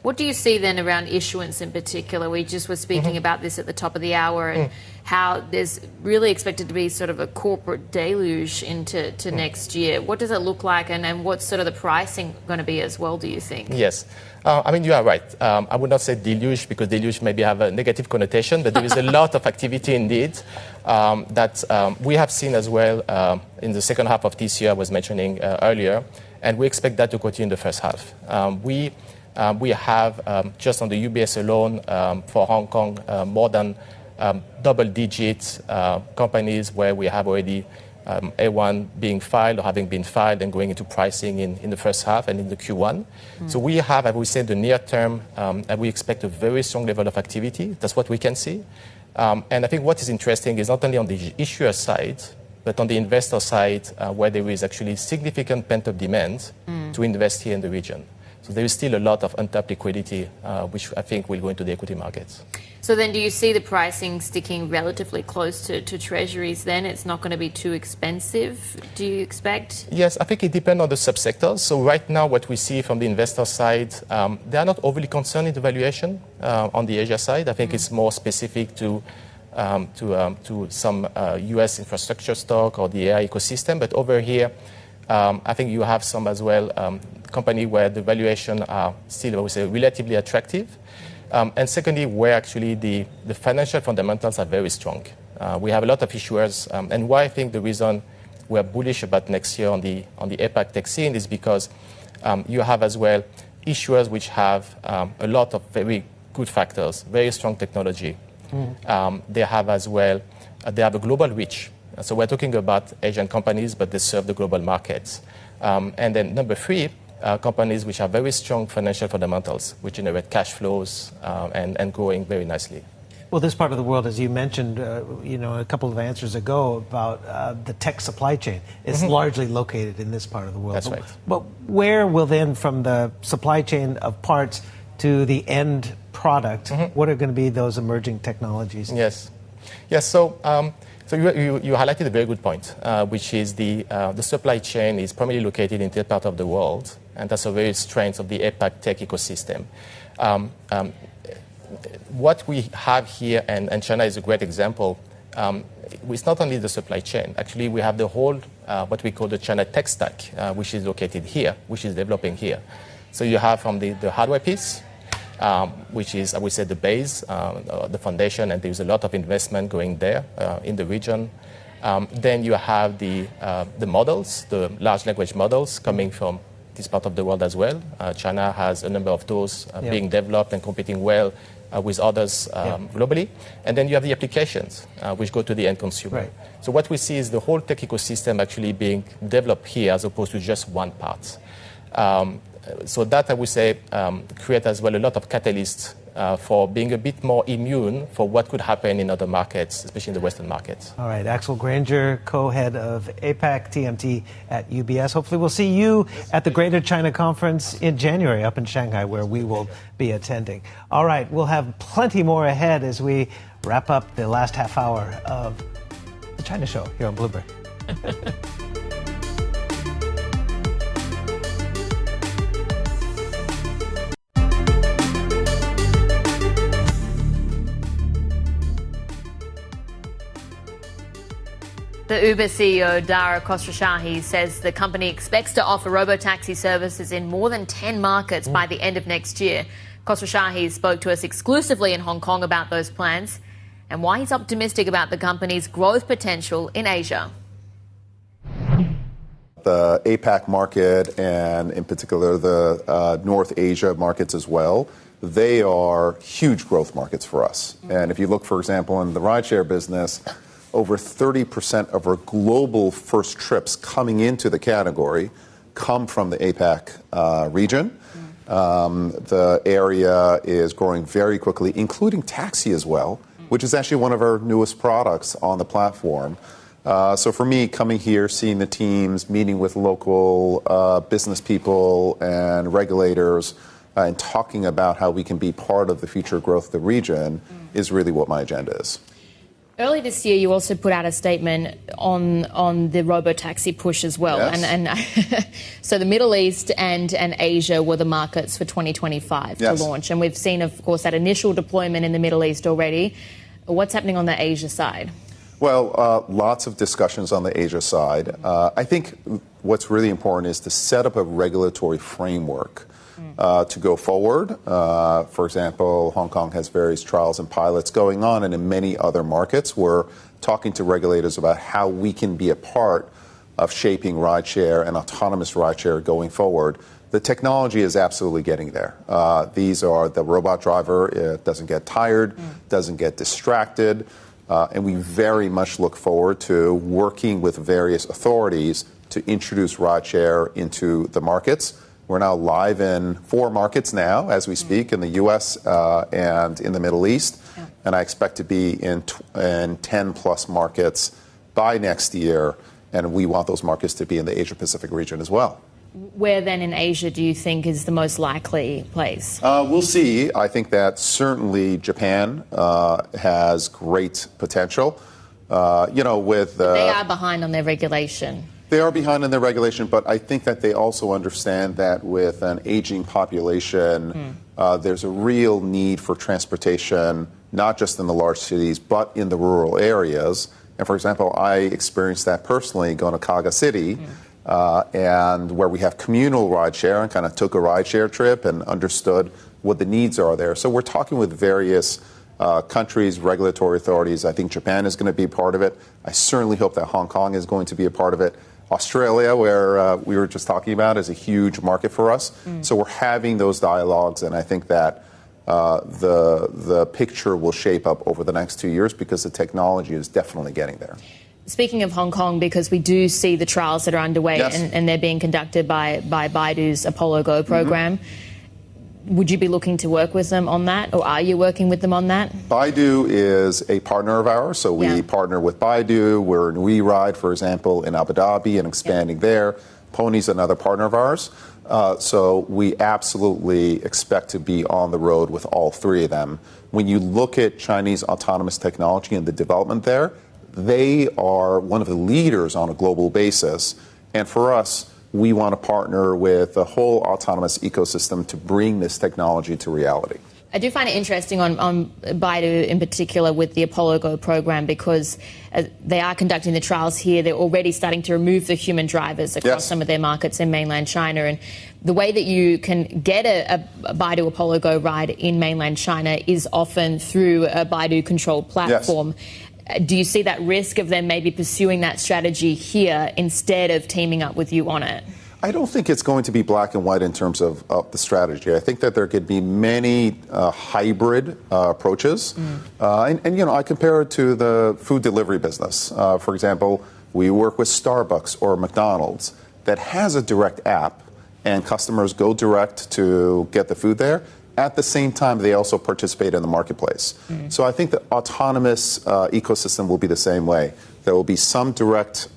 What do you see then around issuance in particular? We just were speaking about this at the top of the hour and how there's really expected to be sort of a corporate deluge into next year. What does it look like and what's sort of the pricing going to be as well, do you think? Yes. I mean, you are right. I would not say deluge because deluge maybe have a negative connotation, but there is a lot of activity indeed that we have seen as well in the second half of this year I was mentioning earlier, and we expect that to continue in the first half. We have just on the UBS alone for Hong Kong more than double-digit companies where we have already A1 being filed or having been filed and going into pricing in the first half and in the Q1. So we have, I would say, the near term, and we expect a very strong level of activity. That's what we can see. And I think what is interesting is not only on the issuer side, but on the investor side, where there is actually significant pent-up demand to invest here in the region. So there is still a lot of untapped liquidity, which I think will go into the equity markets. So then do you see the pricing sticking relatively close to treasuries then? It's not going to be too expensive, do you expect? Yes, I think it depends on the subsectors. So right now what we see from the investor side, they are not overly concerned in the valuation on the Asia side. I think it's more specific to some US infrastructure stock or the AI ecosystem. But over here, I think you have some as well company where the valuation are still, I would say, relatively attractive. And secondly, where actually the financial fundamentals are very strong. We have a lot of issuers, and why I think the reason we're bullish about next year on the APAC tech scene is because you have as well issuers which have a lot of very good factors, very strong technology. They have as well, they have a global reach. So we're talking about Asian companies, but they serve the global markets. And then number three, companies which have very strong financial fundamentals, which generate cash flows and growing very nicely. Well, this part of the world, as you mentioned, a couple of answers ago about the tech supply chain, is largely located in this part of the world. That's right. But where will then, from the supply chain of parts to the end product, what are going to be those emerging technologies? Yes. So you highlighted a very good point, which is the supply chain is primarily located in that part of the world, and that's a very strength of the APAC tech ecosystem. What we have here, and China is a great example, it's not only the supply chain. Actually, we have the whole, what we call the China tech stack, which is located here, which is developing here. So you have from the hardware piece, which is, I would say, the base, the foundation, and there's a lot of investment going there in the region. Then you have the models, the large language models coming from this part of the world as well. China has a number of those being developed and competing well with others globally. And then you have the applications, which go to the end consumer. Right. So what we see is the whole tech ecosystem actually being developed here as opposed to just one part. So that, I would say, create as well a lot of catalysts for being a bit more immune for what could happen in other markets, especially in the Western markets. All right, Axel Granger, co-head of APAC TMT at UBS. Hopefully we'll see you at the Greater China Conference in January up in Shanghai, where we will be attending. All right, we'll have plenty more ahead as we wrap up the last half hour of the China Show here on Bloomberg. The Uber CEO, Dara Khosrowshahi, says the company expects to offer robotaxi services in more than 10 markets by the end of next year. Khosrowshahi spoke to us exclusively in Hong Kong about those plans and why he's optimistic about the company's growth potential in Asia. The APAC market and in particular the North Asia markets as well, they are huge growth markets for us. And if you look, for example, in the rideshare business, over 30% of our global first trips coming into the category come from the APAC region. The area is growing very quickly, including taxi as well, which is actually one of our newest products on the platform. So for me, coming here, seeing the teams, meeting with local business people and regulators, and talking about how we can be part of the future growth of the region is really what my agenda is. Early this year, you also put out a statement on the robotaxi push as well. Yes. And so the Middle East and Asia were the markets for 2025 to launch. And we've seen, of course, that initial deployment in the Middle East already. What's happening on the Asia side? Well, lots of discussions on the Asia side. I think what's really important is to set up a regulatory framework to go forward. For example, Hong Kong has various trials and pilots going on, and in many other markets, we're talking to regulators about how we can be a part of shaping rideshare and autonomous rideshare going forward. The technology is absolutely getting there. These are the robot driver. It doesn't get tired, doesn't get distracted, and we very much look forward to working with various authorities to introduce rideshare into the markets. We're now live in 4 markets now, as we speak, in the U.S. And in the Middle East. And I expect to be in 10-plus markets by next year. And we want those markets to be in the Asia-Pacific region as well. Where then in Asia do you think is the most likely place? We'll see. I think that certainly Japan has great potential. They are behind on their regulation. They are behind in their regulation, but I think that they also understand that with an aging population, there's a real need for transportation, not just in the large cities, but in the rural areas. And for example, I experienced that personally going to Kaga City, and where we have communal rideshare, and kind of took a rideshare trip and understood what the needs are there. So we're talking with various countries, regulatory authorities. I think Japan is going to be part of it. I certainly hope that Hong Kong is going to be a part of it. Australia, where we were just talking about, is a huge market for us. So we're having those dialogues, and I think that the picture will shape up over the next 2 years because the technology is definitely getting there. Speaking of Hong Kong, because we do see the trials that are underway and they're being conducted by Baidu's Apollo Go program. Would you be looking to work with them on that, or are you working with them on that? Baidu is a partner of ours, so we partner with Baidu. We're in WeRide, for example, in Abu Dhabi and expanding there. Pony's another partner of ours. So we absolutely expect to be on the road with all 3 of them. When you look at Chinese autonomous technology and the development there, they are one of the leaders on a global basis. And for us, we want to partner with the whole autonomous ecosystem to bring this technology to reality. I do find it interesting on Baidu in particular with the Apollo Go program because they are conducting the trials here. They're already starting to remove the human drivers across some of their markets in mainland China. And the way that you can get a Baidu Apollo Go ride in mainland China is often through a Baidu-controlled platform. Do you see that risk of them maybe pursuing that strategy here instead of teaming up with you on it? I don't think it's going to be black and white in terms of the strategy. I think that there could be many hybrid approaches. And, I compare it to the food delivery business. For example, we work with Starbucks or McDonald's that has a direct app, and customers go direct to get the food there. At the same time, they also participate in the marketplace. So I think the autonomous ecosystem will be the same way. There will be some direct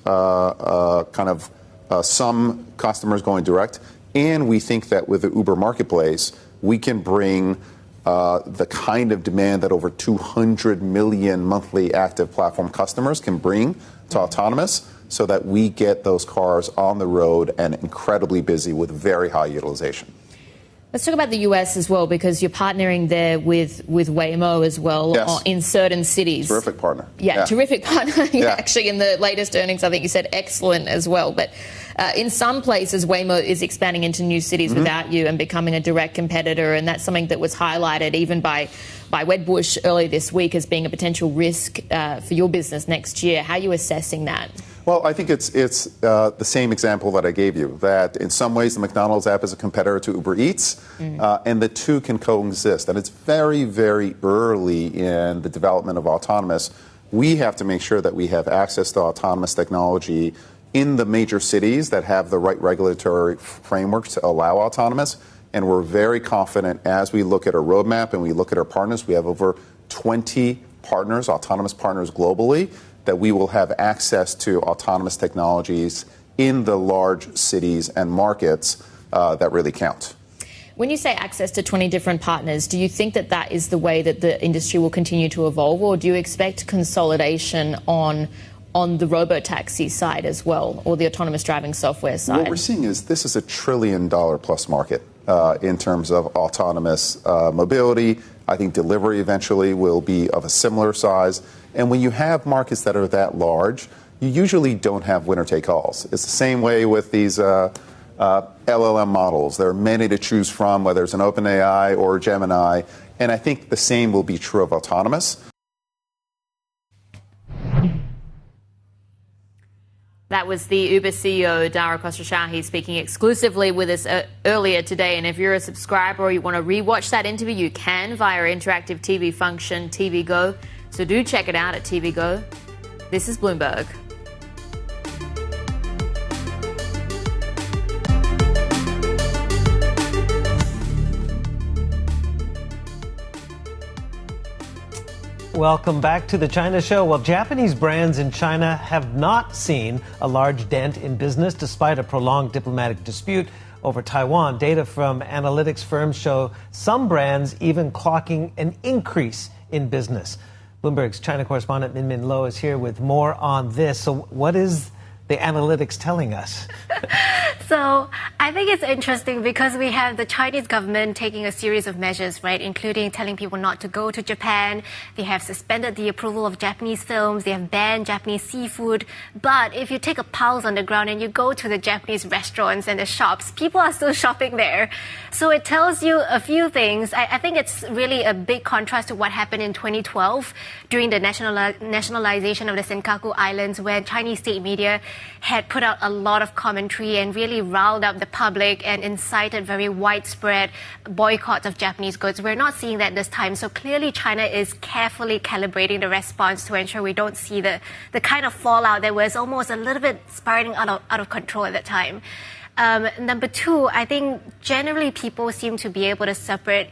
some customers going direct, and we think that with the Uber marketplace, we can bring the kind of demand that over 200 million monthly active platform customers can bring to autonomous, so that we get those cars on the road and incredibly busy with very high utilization. Let's talk about the US as well, because you're partnering there with Waymo as well. Yes. In certain cities. Terrific partner. Yeah, terrific partner. Yeah. Actually, in the latest earnings, I think you said excellent as well. But in some places, Waymo is expanding into new cities without you and becoming a direct competitor. And that's something that was highlighted even by Wedbush earlier this week as being a potential risk for your business next year. How are you assessing that? Well, I think it's the same example that I gave you, that in some ways the McDonald's app is a competitor to Uber Eats, and the two can coexist. And it's very, very early in the development of autonomous. We have to make sure that we have access to autonomous technology in the major cities that have the right regulatory framework to allow autonomous. And we're very confident as we look at our roadmap and we look at our partners. We have over 20 partners, autonomous partners globally, that we will have access to autonomous technologies in the large cities and markets that really count. When you say access to 20 different partners, do you think that that is the way that the industry will continue to evolve, or do you expect consolidation on the robotaxi side as well, or the autonomous driving software side? What we're seeing is this is $1 trillion plus market in terms of autonomous mobility. I think delivery eventually will be of a similar size. And when you have markets that are that large, you usually don't have winner-take-alls. It's the same way with these LLM models. There are many to choose from, whether it's an OpenAI or Gemini. And I think the same will be true of autonomous. That was the Uber CEO, Dara Khosrowshahi, speaking exclusively with us earlier today. And if you're a subscriber or you want to rewatch that interview, you can via our interactive TV function, TV Go. So do check it out at TV Go. This is Bloomberg. Welcome back to the China Show. Well, Japanese brands in China have not seen a large dent in business despite a prolonged diplomatic dispute over Taiwan. Data from analytics firms show some brands even clocking an increase in business. Bloomberg's China correspondent Min Min Lo is here with more on this. So what is the analytics telling us? So I think it's interesting because we have the Chinese government taking a series of measures, right, including telling people not to go to Japan. They have suspended the approval of Japanese films. They have banned Japanese seafood. But if you take a pulse on the ground and you go to the Japanese restaurants and the shops, people are still shopping there. So it tells you a few things. I think it's really a big contrast to what happened in 2012 during the nationalization of the Senkaku Islands, where Chinese state media had put out a lot of commentary and really riled up the public and incited very widespread boycotts of Japanese goods. We're not seeing that this time. So clearly China is carefully calibrating the response to ensure we don't see the kind of fallout that was almost a little bit spiraling out of control at that time. Number two, I think generally people seem to be able to separate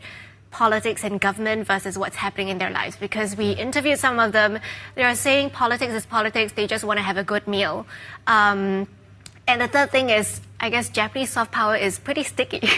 politics and government versus what's happening in their lives, because we interviewed some of them. They are saying politics is politics. They just want to have a good meal. And the third thing is, I guess Japanese soft power is pretty sticky.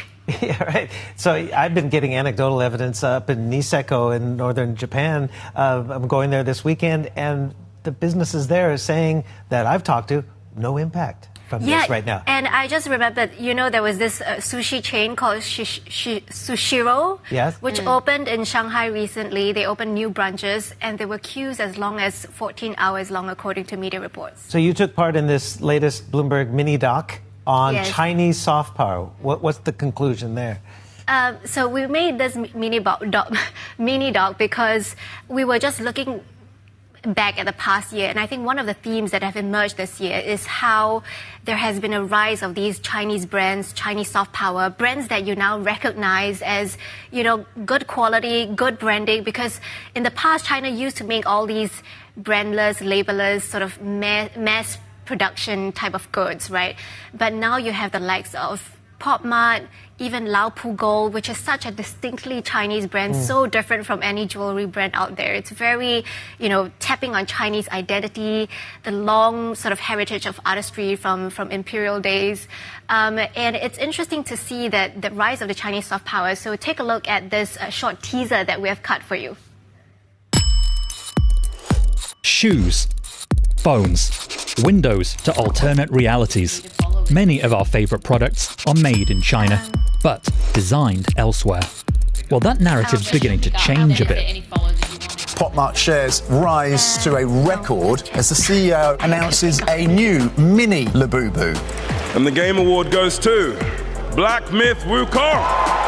Yeah, right. So I've been getting anecdotal evidence up in Niseko in northern Japan. I'm going there this weekend, and the businesses there are saying that I've talked to, no impact from this right now. And I just remembered, there was this sushi chain called Sushiro, which opened in Shanghai recently. They opened new branches, and there were queues as long as 14 hours long, according to media reports. So you took part in this latest Bloomberg mini doc on Chinese soft power. What's the conclusion there? So we made this mini doc because we were just looking back at the past year. And I think one of the themes that have emerged this year is how there has been a rise of these Chinese brands, Chinese soft power, brands that you now recognize as, good quality, good branding, because in the past, China used to make all these brandless, labelless, sort of mass production type of goods, right? But now you have the likes of Pop Mart, even Lao Pu Gold, which is such a distinctly Chinese brand, so different from any jewelry brand out there. It's very, tapping on Chinese identity, the long sort of heritage of artistry from imperial days. And it's interesting to see that the rise of the Chinese soft power. So take a look at this short teaser that we have cut for you. Shoes, phones, windows to alternate realities. Many of our favourite products are made in China, but designed elsewhere. Well, that narrative's beginning to change a bit. Pop Mart shares rise to a record as the CEO announces a new mini Labubu. And the Game Award goes to Black Myth Wukong.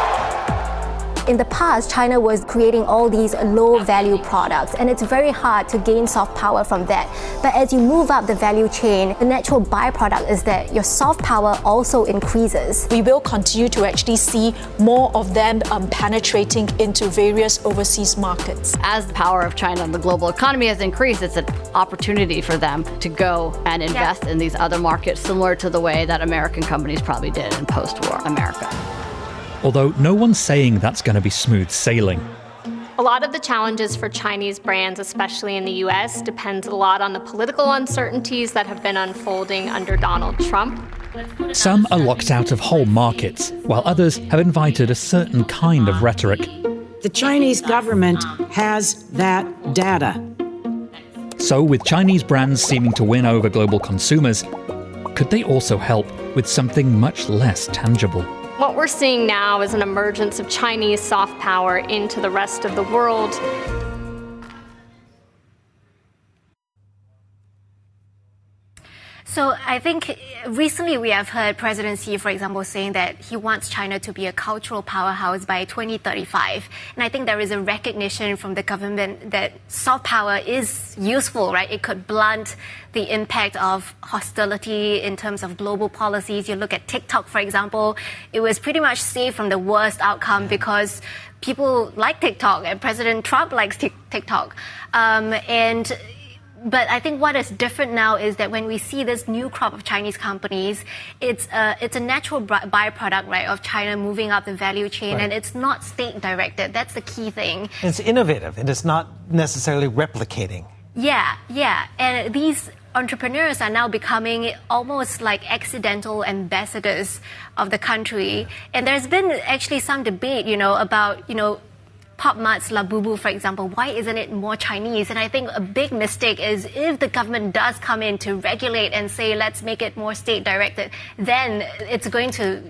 In the past, China was creating all these low-value products, and it's very hard to gain soft power from that. But as you move up the value chain, the natural byproduct is that your soft power also increases. We will continue to actually see more of them penetrating into various overseas markets. As the power of China in the global economy has increased, it's an opportunity for them to go and invest in these other markets, similar to the way that American companies probably did in post-war America. Although no one's saying that's going to be smooth sailing. A lot of the challenges for Chinese brands, especially in the US, depends a lot on the political uncertainties that have been unfolding under Donald Trump. Some are locked out of whole markets, while others have invited a certain kind of rhetoric. The Chinese government has that data. So with Chinese brands seeming to win over global consumers, could they also help with something much less tangible? What we're seeing now is an emergence of Chinese soft power into the rest of the world. So I think recently we have heard President Xi, for example, saying that he wants China to be a cultural powerhouse by 2035. And I think there is a recognition from the government that soft power is useful, right? It could blunt the impact of hostility in terms of global policies. You look at TikTok, for example, it was pretty much saved from the worst outcome because people like TikTok and President Trump likes TikTok. But I think what is different now is that when we see this new crop of Chinese companies, it's a natural byproduct, right, of China moving up the value chain, right. And it's not state-directed. That's the key thing. It's innovative, and it's not necessarily replicating. Yeah. And these entrepreneurs are now becoming almost like accidental ambassadors of the country. And there's been actually some debate, about, Pop Mart's Labubu, for example, why isn't it more Chinese? And I think a big mistake is if the government does come in to regulate and say, let's make it more state-directed, then it's going to,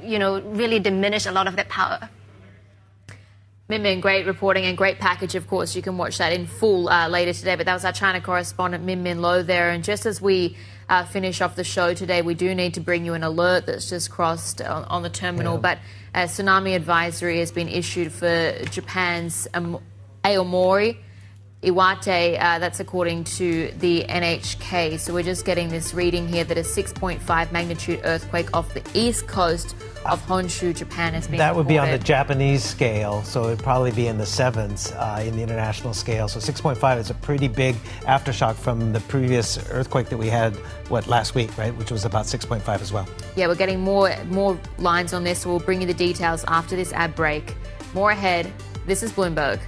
really diminish a lot of that power. Min Min, great reporting and great package, of course. You can watch that in full later today. But that was our China correspondent, Min Min Lo, there. And just as we finish off the show today, we do need to bring you an alert that's just crossed on the terminal. Yeah. But a tsunami advisory has been issued for Japan's Aomori, Iwate, that's according to the NHK. So we're just getting this reading here that a 6.5 magnitude earthquake off the east coast of Honshu, Japan has been That would be on the reported. Japanese scale, so it'd probably be in the sevens in the international scale. So 6.5 is a pretty big aftershock from the previous earthquake that we had, last week, right, which was about 6.5 as well. Yeah, we're getting more lines on this, so we'll bring you the details after this ad break. More ahead. This is Bloomberg.